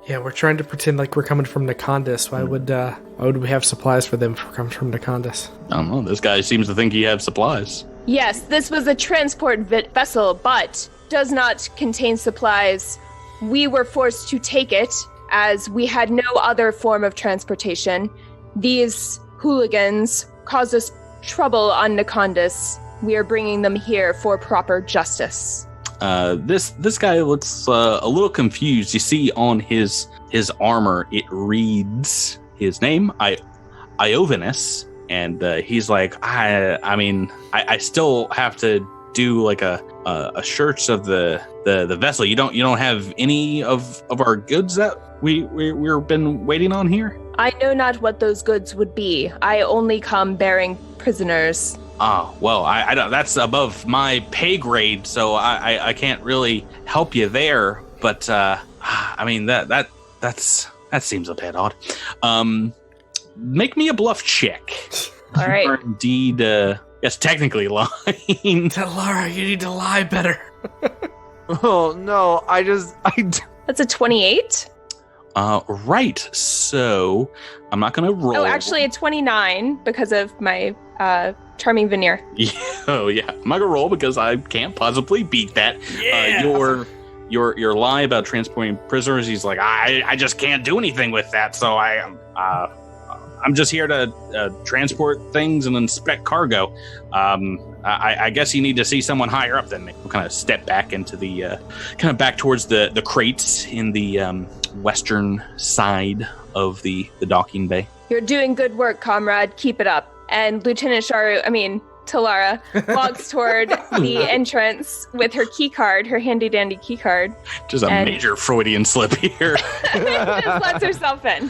Yeah, we're trying to pretend like we're coming from Nakandis. Why would we have supplies for them if we're coming from Nakandis? I don't know, this guy seems to think you have supplies. Yes, this was a transport vessel, but does not contain supplies. We were forced to take it as we had no other form of transportation. These hooligans caused us trouble on Nakandis. We are bringing them here for proper justice. This guy looks a little confused. You see on his armor, it reads his name, Iovanus, and he's like, I still have to do like a search of the vessel. You don't have any of our goods that we've been waiting on here? I know not what those goods would be. I only come bearing prisoners. Oh, well, I don't, that's above my pay grade, so I can't really help you there. But I mean that seems a bit odd. Make me a bluff check. All right. You are indeed, yes, technically lying. Laura, you need to lie better. Oh no, That's a 28. Right. So I'm not gonna roll. Oh, actually a 29 because of my charming veneer. Oh yeah, I'm not gonna roll because I can't possibly beat that. Yeah. Your lie about transporting prisoners. He's like, I just can't do anything with that. So I'm just here to transport things and inspect cargo. I guess you need to see someone higher up than me. We'll kind of step back into the back towards the crates in the western side of the docking bay. You're doing good work, comrade. Keep it up. And Lieutenant Talara walks toward the entrance with her key card, her handy dandy key card. Just a major Freudian slip here. Just lets herself in.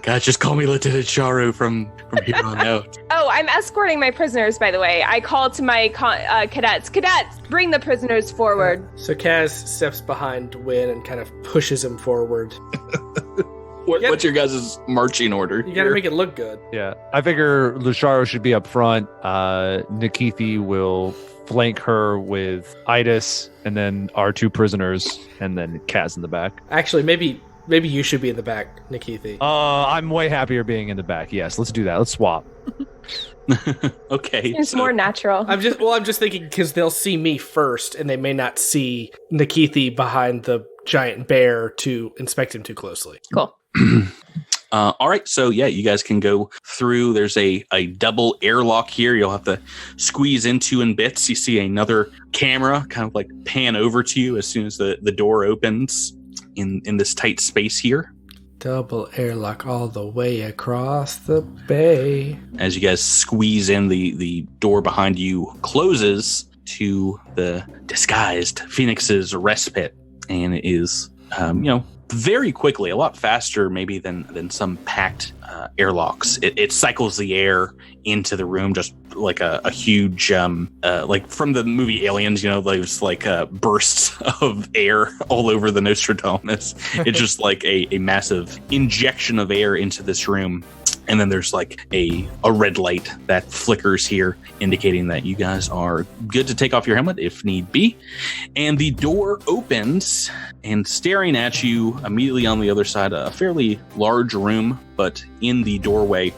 Guys, just call me Lieutenant Sharu from here on out. Oh, I'm escorting my prisoners, by the way. I call to my cadets. Cadets, bring the prisoners forward. So Kaz steps behind Win and kind of pushes him forward. What's your guys' marching order? You gotta make it look good. Yeah, I figure Lusharo should be up front. Nikithi will flank her with Idis, and then our two prisoners, and then Kaz in the back. Actually, maybe you should be in the back, Nikithi. I'm way happier being in the back. Yes, let's do that. Let's swap. Okay. It's more natural. I'm just thinking because they'll see me first, and they may not see Nikithi behind the giant bear to inspect him too closely. Cool. All right, so yeah, you guys can go through. There's a double airlock here. You'll have to squeeze into in bits. You see another camera kind of like pan over to you as soon as the door opens in this tight space here. Double airlock all the way across the bay. As you guys squeeze in, the door behind you closes to the disguised Phoenix's respite, and it is, very quickly, a lot faster maybe than some packed airlocks. It cycles the air into the room just like a huge, like from the movie Aliens, there's like bursts of air all over the Nostradamus. It's just like a massive injection of air into this room. And then there's like a red light that flickers here, indicating that you guys are good to take off your helmet if need be. And the door opens, and staring at you immediately on the other side, a fairly large room, but in the doorway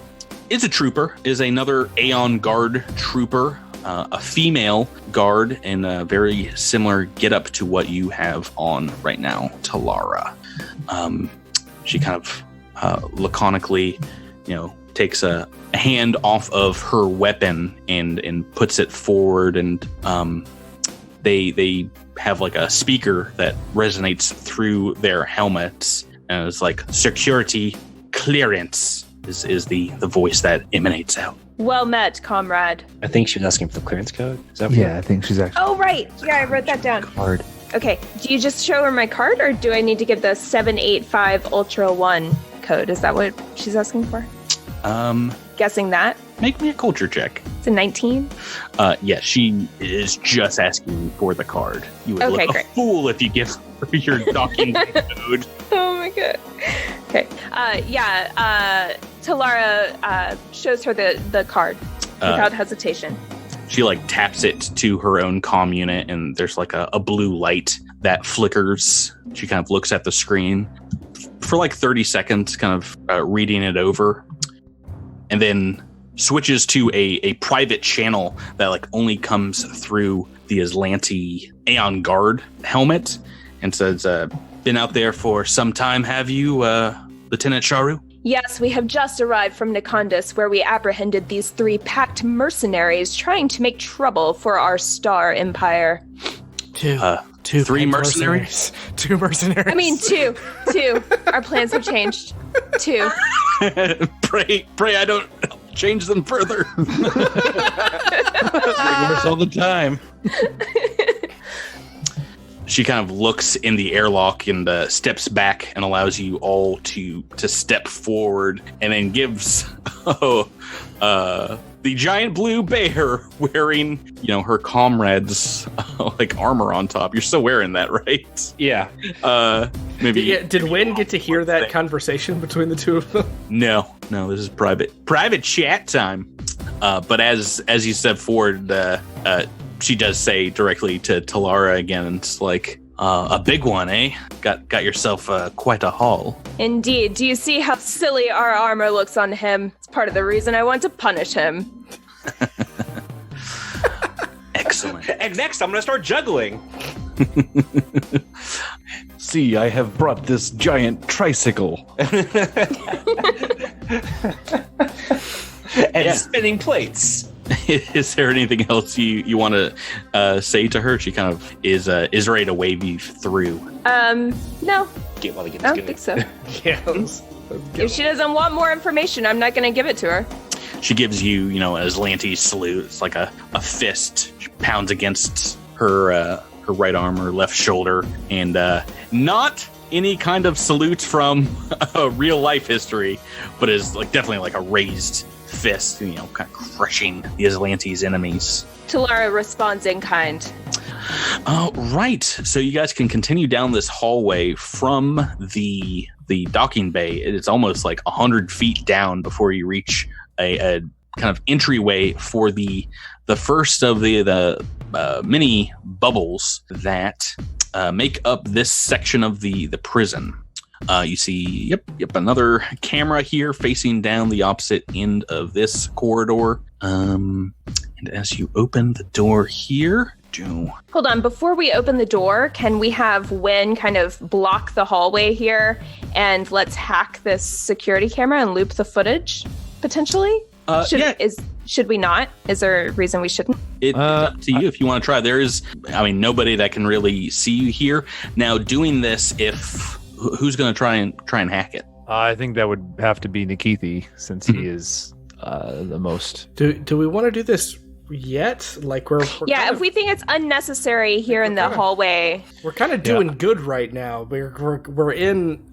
is a trooper, is another Aeon guard trooper, a female guard, and a very similar getup to what you have on right now, Talara. She kind of laconically, takes a hand off of her weapon and puts it forward, and they have like a speaker that resonates through their helmets, and it's like security clearance. is the voice that emanates out. Well met, comrade. I think she was asking for the clearance code. Is that Yeah, I think she's actually Oh, right. Yeah, I wrote that down. hard. Okay. Do you just show her my card, or do I need to give the 785 Ultra 1 code? Is that what she's asking for? Guessing that. Make me a culture check. It's a 19. Yeah, she is just asking for the card. You would Okay, look great. a fool if you give her your docking code. Oh my god. Okay. Talara shows her the card without hesitation. She like taps it to her own comm unit, and there's like a blue light that flickers. She kind of looks at the screen for like 30 seconds, kind of reading it over, and then switches to a private channel that like only comes through the Azlanti Aeon guard helmet, and says, "Been out there for some time, have you, Lieutenant Sharu?" Yes, we have just arrived from Nikondis, where we apprehended these 3 packed mercenaries trying to make trouble for our star empire. Two 3 mercenaries? 2 mercenaries. I mean, two. Our plans have changed. 2. pray I don't change them further. Worse all the time. She kind of looks in the airlock and steps back and allows you all to step forward, and then gives the giant blue bear wearing, her comrades like armor on top. You're still wearing that, right? Yeah. Maybe. Yeah, did Wynn get to hear that conversation between the two of them? No, this is private chat time. But as you step forward, she does say directly to Talara again, and it's like, a big one, eh? Got yourself quite a haul. Indeed. Do you see how silly our armor looks on him? It's part of the reason I want to punish him. Excellent. And next, I'm going to start juggling. See, I have brought this giant tricycle. And spinning plates. Is there anything else you want to say to her? She kind of is ready to wave you through. No. Get while they get I this don't think so. Yeah. If she doesn't want more information, I'm not going to give it to her. She gives you, an Azlanti salute. It's like a fist. She pounds against her right arm or left shoulder, and not any kind of salute from real life history, but is like definitely like a raised fist, kind of crushing the Azlanti's enemies. Talara responds in kind. Right. So you guys can continue down this hallway from the docking bay. It's almost like 100 feet down before you reach a kind of entryway for the first of the many bubbles that make up this section of the prison. You see, another camera here facing down the opposite end of this corridor. And as you open the door here, Hold on, before we open the door, can we have Wynn kind of block the hallway here, and let's hack this security camera and loop the footage, potentially? Should we not? Is there a reason we shouldn't? It's up to you if you want to try. There is, nobody that can really see you here. Now, doing this, who's going to try and hack it? I think that would have to be Nikithi, since he is the most. Do we want to do this yet? Like we're if we think it's unnecessary here in the hallway, we're kind of doing good right now. We're in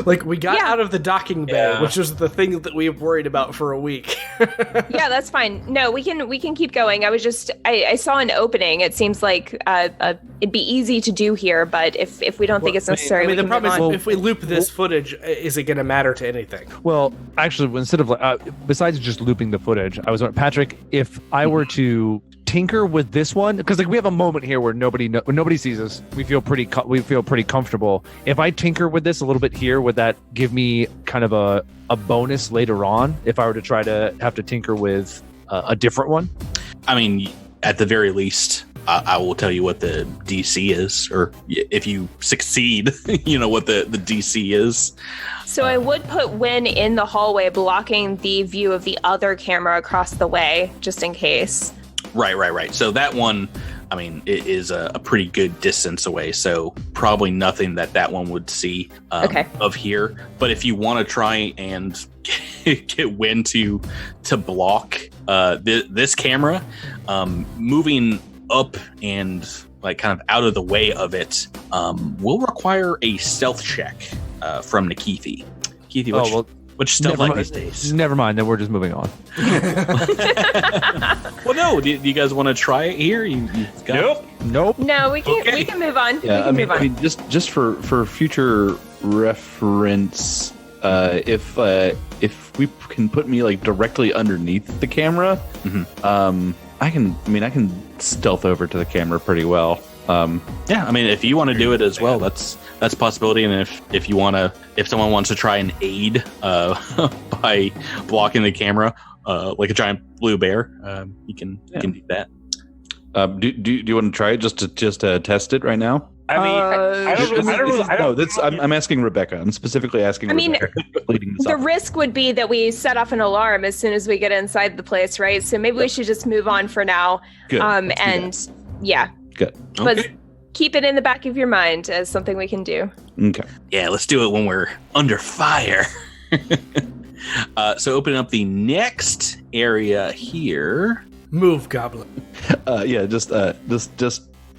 like we got out of the docking bay, which is the thing that we worried about for a week. Yeah, that's fine. No, we can keep going. I was just I saw an opening. It seems like it'd be easy to do here, but if we don't think it's necessary, we the can problem move is on. if we loop this footage, is it going to matter to anything? Well, actually, instead of besides just looping the footage, I was wondering, Patrick, if I were to tinker with this one, because like we have a moment here where nobody sees us, we feel pretty comfortable. If I tinker with this a little bit here, would that give me kind of a bonus later on if I were to try to have to tinker with a different one? At the very least, I will tell you what the DC is, or if you succeed, what the DC is. So I would put Wynn in the hallway, blocking the view of the other camera across the way, just in case. Right. So that one, it is a pretty good distance away, so probably nothing that one would see of here. But if you want to try and get wind to block this camera, moving up and like kind of out of the way of it, will require a stealth check from Nikithi. Keithy, what's stealth like these days? Never mind. Then we're just moving on. Well, no. Do you guys want to try it here? Nope. No, we can. We can move on. Yeah, move on. just for future reference, if we can put me like directly underneath the camera, I can stealth over to the camera pretty well. Yeah, I mean, if you want to do it as well, that's a possibility. And if someone wants to try and aid by blocking the camera, like a giant blue bear, you can do that. Do you want to try it just to test it right now? I mean, I'm asking Rebecca. I'm specifically asking. Rebecca, leading this the off. risk would be that we set off an alarm as soon as we get inside the place, right? So maybe we should just move on for now. Good. Good. But keep it in the back of your mind as something we can do. Okay. Yeah, let's do it when we're under fire. So open up the next area here. Move, Goblin.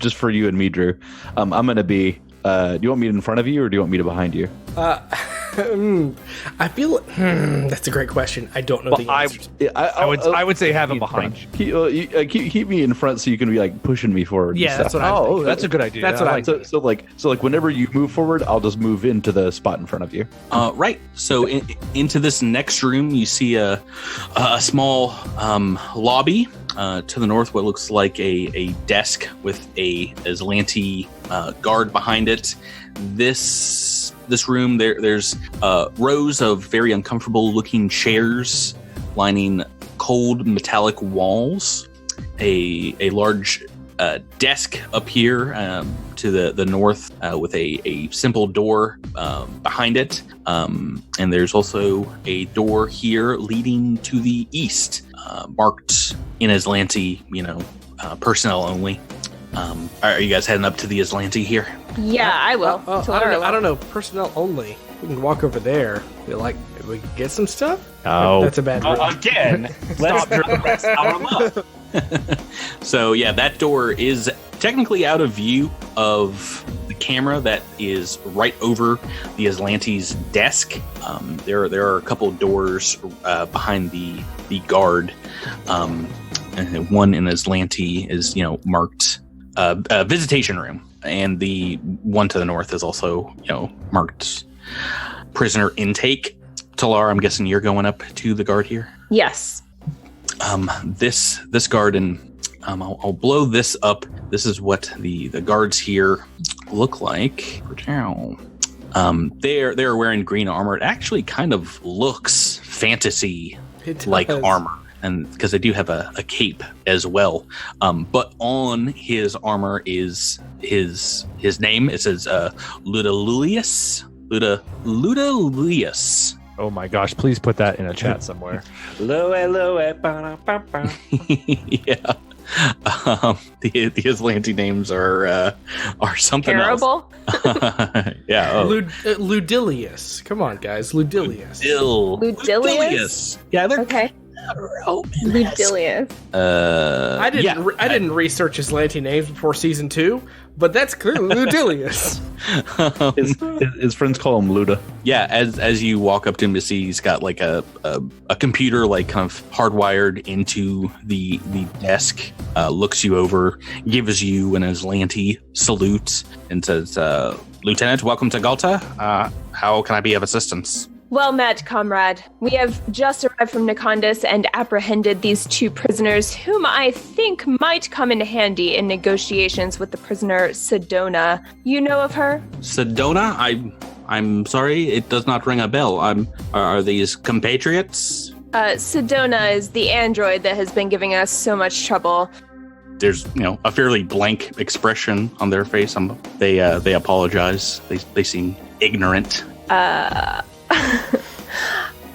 Just for you and me, Drew. I'm gonna be. Do you want me in front of you or do you want me to behind you? I feel that's a great question. I don't know the answer. I would say have him behind you. Keep me in front so you can be like pushing me forward. Yeah, that's what I'm thinking. That's a good idea. That's what I So like whenever you move forward, I'll just move into the spot in front of you. Right. So into this next room, you see a small lobby. To the north, what looks like a desk with a Azlanti guard behind it. This room, there's rows of very uncomfortable looking chairs lining cold metallic walls. A large desk up here to the north with a simple door behind it. And there's also a door here leading to the east, marked in Azlanti, personnel only. Are you guys heading up to the Azlanti here? Yeah, I will. I don't know. Personnel only. We can walk over there. Feel like we can get some stuff. Oh, That's a bad word. Again, let's press our luck. So yeah, that door is technically out of view of the camera that is right over the Azlanti's desk. There are a couple of doors behind the guard. And one in Azlanti is marked visitation room, and the one to the north is also marked prisoner intake. Talar, I'm guessing you're going up to the guard here. Yes. This guard, and I'll blow this up. This is what the guards here look like. They're wearing green armor. It actually kind of looks fantasy like armor, and because they do have a cape as well. But on his armor is his name. It says Ludalulius. Ludalulius. oh my gosh! Please put that in a chat somewhere. Loe, Yeah. The Azlanti names are something Terrible. else. Yeah. Ludilius. Come on, guys. Ludilius. Ludilius? Yeah, they're Okay. Romance. Ludilius. I didn't research his Azlanti names before season 2, but that's clearly Ludilius. His friends call him Luda. Yeah, as you walk up to him to see, he's got like a computer like kind of hardwired into the desk. Looks you over, gives you an Azlanti salute, and says, "Lieutenant, welcome to Gulta. How can I be of assistance?" Well met, comrade. We have just arrived from Nikondis and apprehended these 2 prisoners, whom I think might come in handy in negotiations with the prisoner Cedona. You know of her? Cedona? I'm sorry, it does not ring a bell. Are these compatriots? Cedona is the android that has been giving us so much trouble. There's a fairly blank expression on their face. They apologize. They seem ignorant.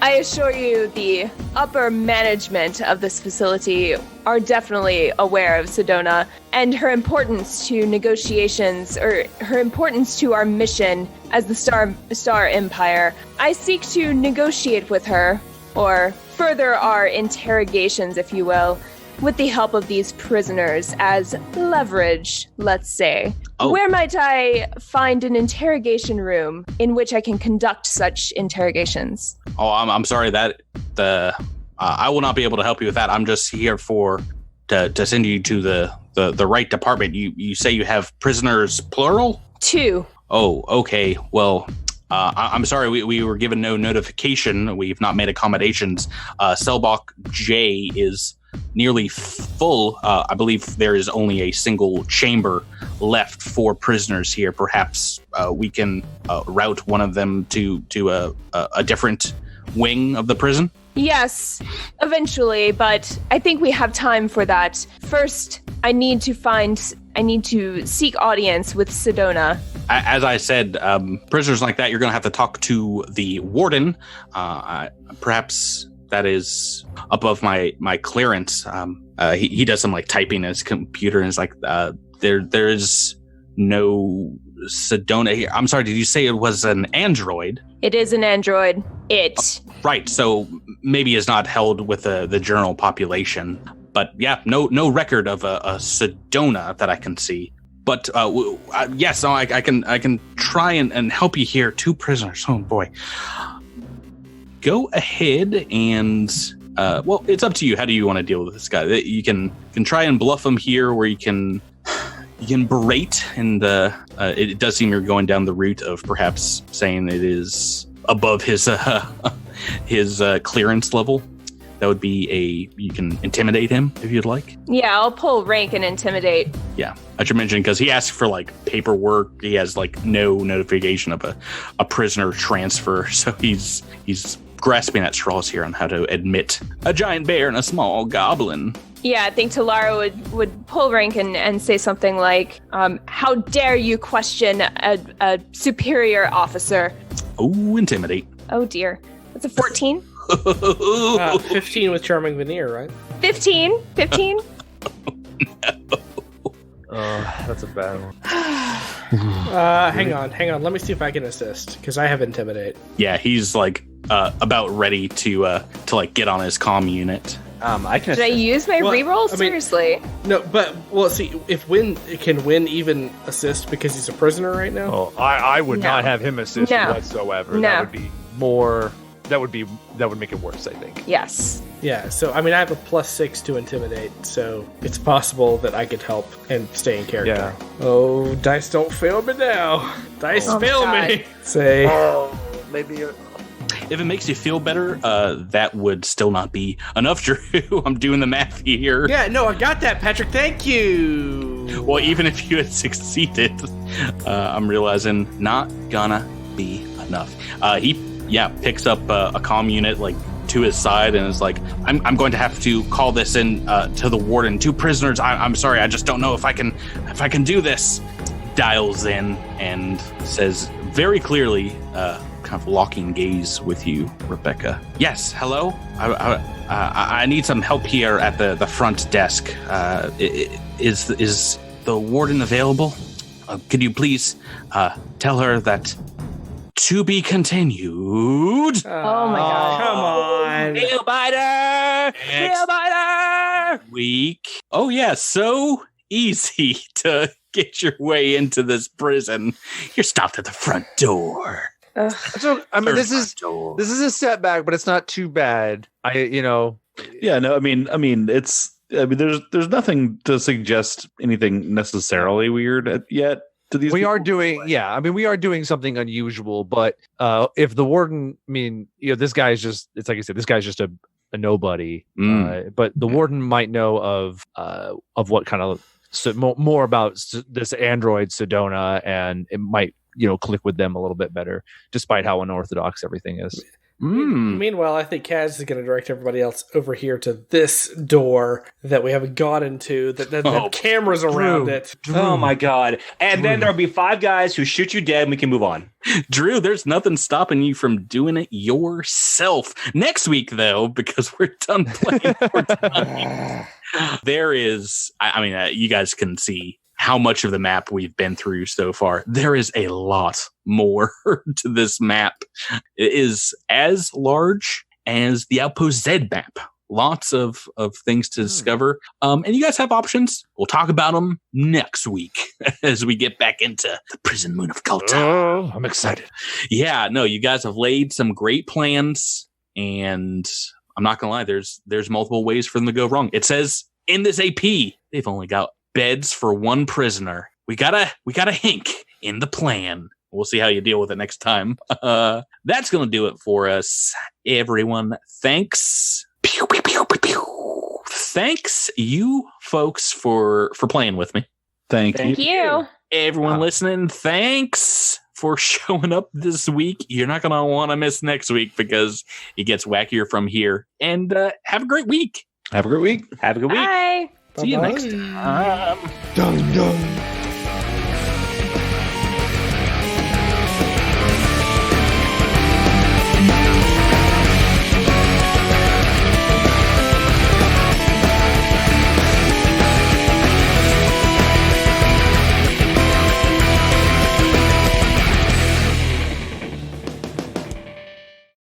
I assure you the upper management of this facility are definitely aware of Cedona and her importance to negotiations, or her importance to our mission as the Star Empire. I seek to negotiate with her or further our interrogations, if you will, with the help of these prisoners as leverage, let's say. Oh. Where might I find an interrogation room in which I can conduct such interrogations? Oh, I'm sorry that I will not be able to help you with that. I'm just here to send you to the right department. You say you have prisoners plural? 2. Oh, okay. Well, I'm sorry. We were given no notification. We've not made accommodations. Cell block J is nearly full. I believe there is only a single chamber left for prisoners here. Perhaps we can route one of them to a different wing of the prison. Yes, eventually, but I think we have time for that. First, I need to seek audience with Cedona. As I said, prisoners like that, you're going to have to talk to the warden. Perhaps that is above my clearance. He does some like typing in his computer and is like, there is no Cedona here. I'm sorry, did you say it was an android? It is an android. Right, so maybe it's not held with the general population. But yeah, no record of a Cedona that I can see. But yes, no, I can try and help you here. 2 prisoners. Oh boy. Go ahead and well, it's up to you. How do you want to deal with this guy? You can try and bluff him here, where you can berate, and it does seem you're going down the route of perhaps saying it is above his clearance level. That would be you can intimidate him if you'd like. Yeah, I'll pull rank and intimidate. Yeah, I should mention, because he asked for like paperwork. He has like no notification of a prisoner transfer, so he's grasping at straws here on how to admit a giant bear and a small goblin. Yeah, I think Talara would pull rank and say something like, how dare you question a superior officer? Oh, intimidate. Oh dear. That's a 14? 15 with charming veneer, right? 15? 15? That's a bad one. Hang on. Let me see if I can assist, because I have intimidate. Yeah, he's like about ready to like get on his comm unit. I can. Did I use my Well, reroll? I mean- Seriously? No, but well, see, if can Win even assist because he's a prisoner right now? Oh, I would No. not have him assist No. whatsoever. No. That would be more. That would make it worse, I think. Yes. Yeah. So I mean, I have a +6 to intimidate, so it's possible that I could help and stay in character. Yeah. Oh, dice don't fail me now. Dice Oh my fail God. me. Say. Maybe. If it makes you feel better, that would still not be enough, Drew. I'm doing the math here. Yeah. No, I got that, Patrick. Thank you. Well, even if you had succeeded, I'm realizing not gonna be enough. He picks up a comm unit like to his side and is like, I'm going to have to call this in to the warden. 2 prisoners. I'm sorry, I just don't know if I can do this. Dials in and says very clearly, kind of locking gaze with you, Rebecca. Yes, hello. I need some help here at the front desk. Is the warden available? Could you please tell her that to be continued? Oh my God. Come on. Nail biter! Nail biter! Week. Oh yeah, so easy to get your way into this prison. You're stopped at the front door. So I mean, this Third is front door. a setback, but it's not too bad. Yeah, no, I mean, there's nothing to suggest anything necessarily weird yet to these. We people. are doing something unusual, but if the warden, this guy's just, it's like I said, this guy's just a nobody. But the warden might know of what kind of more about this android Cedona, and it might click with them a little bit better, despite how unorthodox everything is. Meanwhile, I think Kaz is going to direct everybody else over here to this door that we haven't gone into, that have cameras around it. Oh my God. And then there'll be 5 guys who shoot you dead and we can move on. Drew, there's nothing stopping you from doing it yourself. Next week, though, because we're done playing for tonight, there is, you guys can see how much of the map we've been through so far. There is a lot more to this map. It is as large as the Outpost Z map. Lots of things to discover. And you guys have options. We'll talk about them next week as we get back into the prison moon of Gulta. Oh, I'm excited. Yeah, no, you guys have laid some great plans, and I'm not gonna lie, there's multiple ways for them to go wrong. It says in this AP, they've only got beds for one prisoner. We got a hink in the plan. We'll see how you deal with it next time. That's gonna do it for us, everyone. Thanks. Pew, pew, pew, pew, pew. Thanks, you folks, for playing with me. Thank you. Everyone listening, thanks for showing up this week. You're not going to want to miss next week because it gets wackier from here. And have a great week. Have a great week. Have a good week. Bye. See you next time. Dun, dun.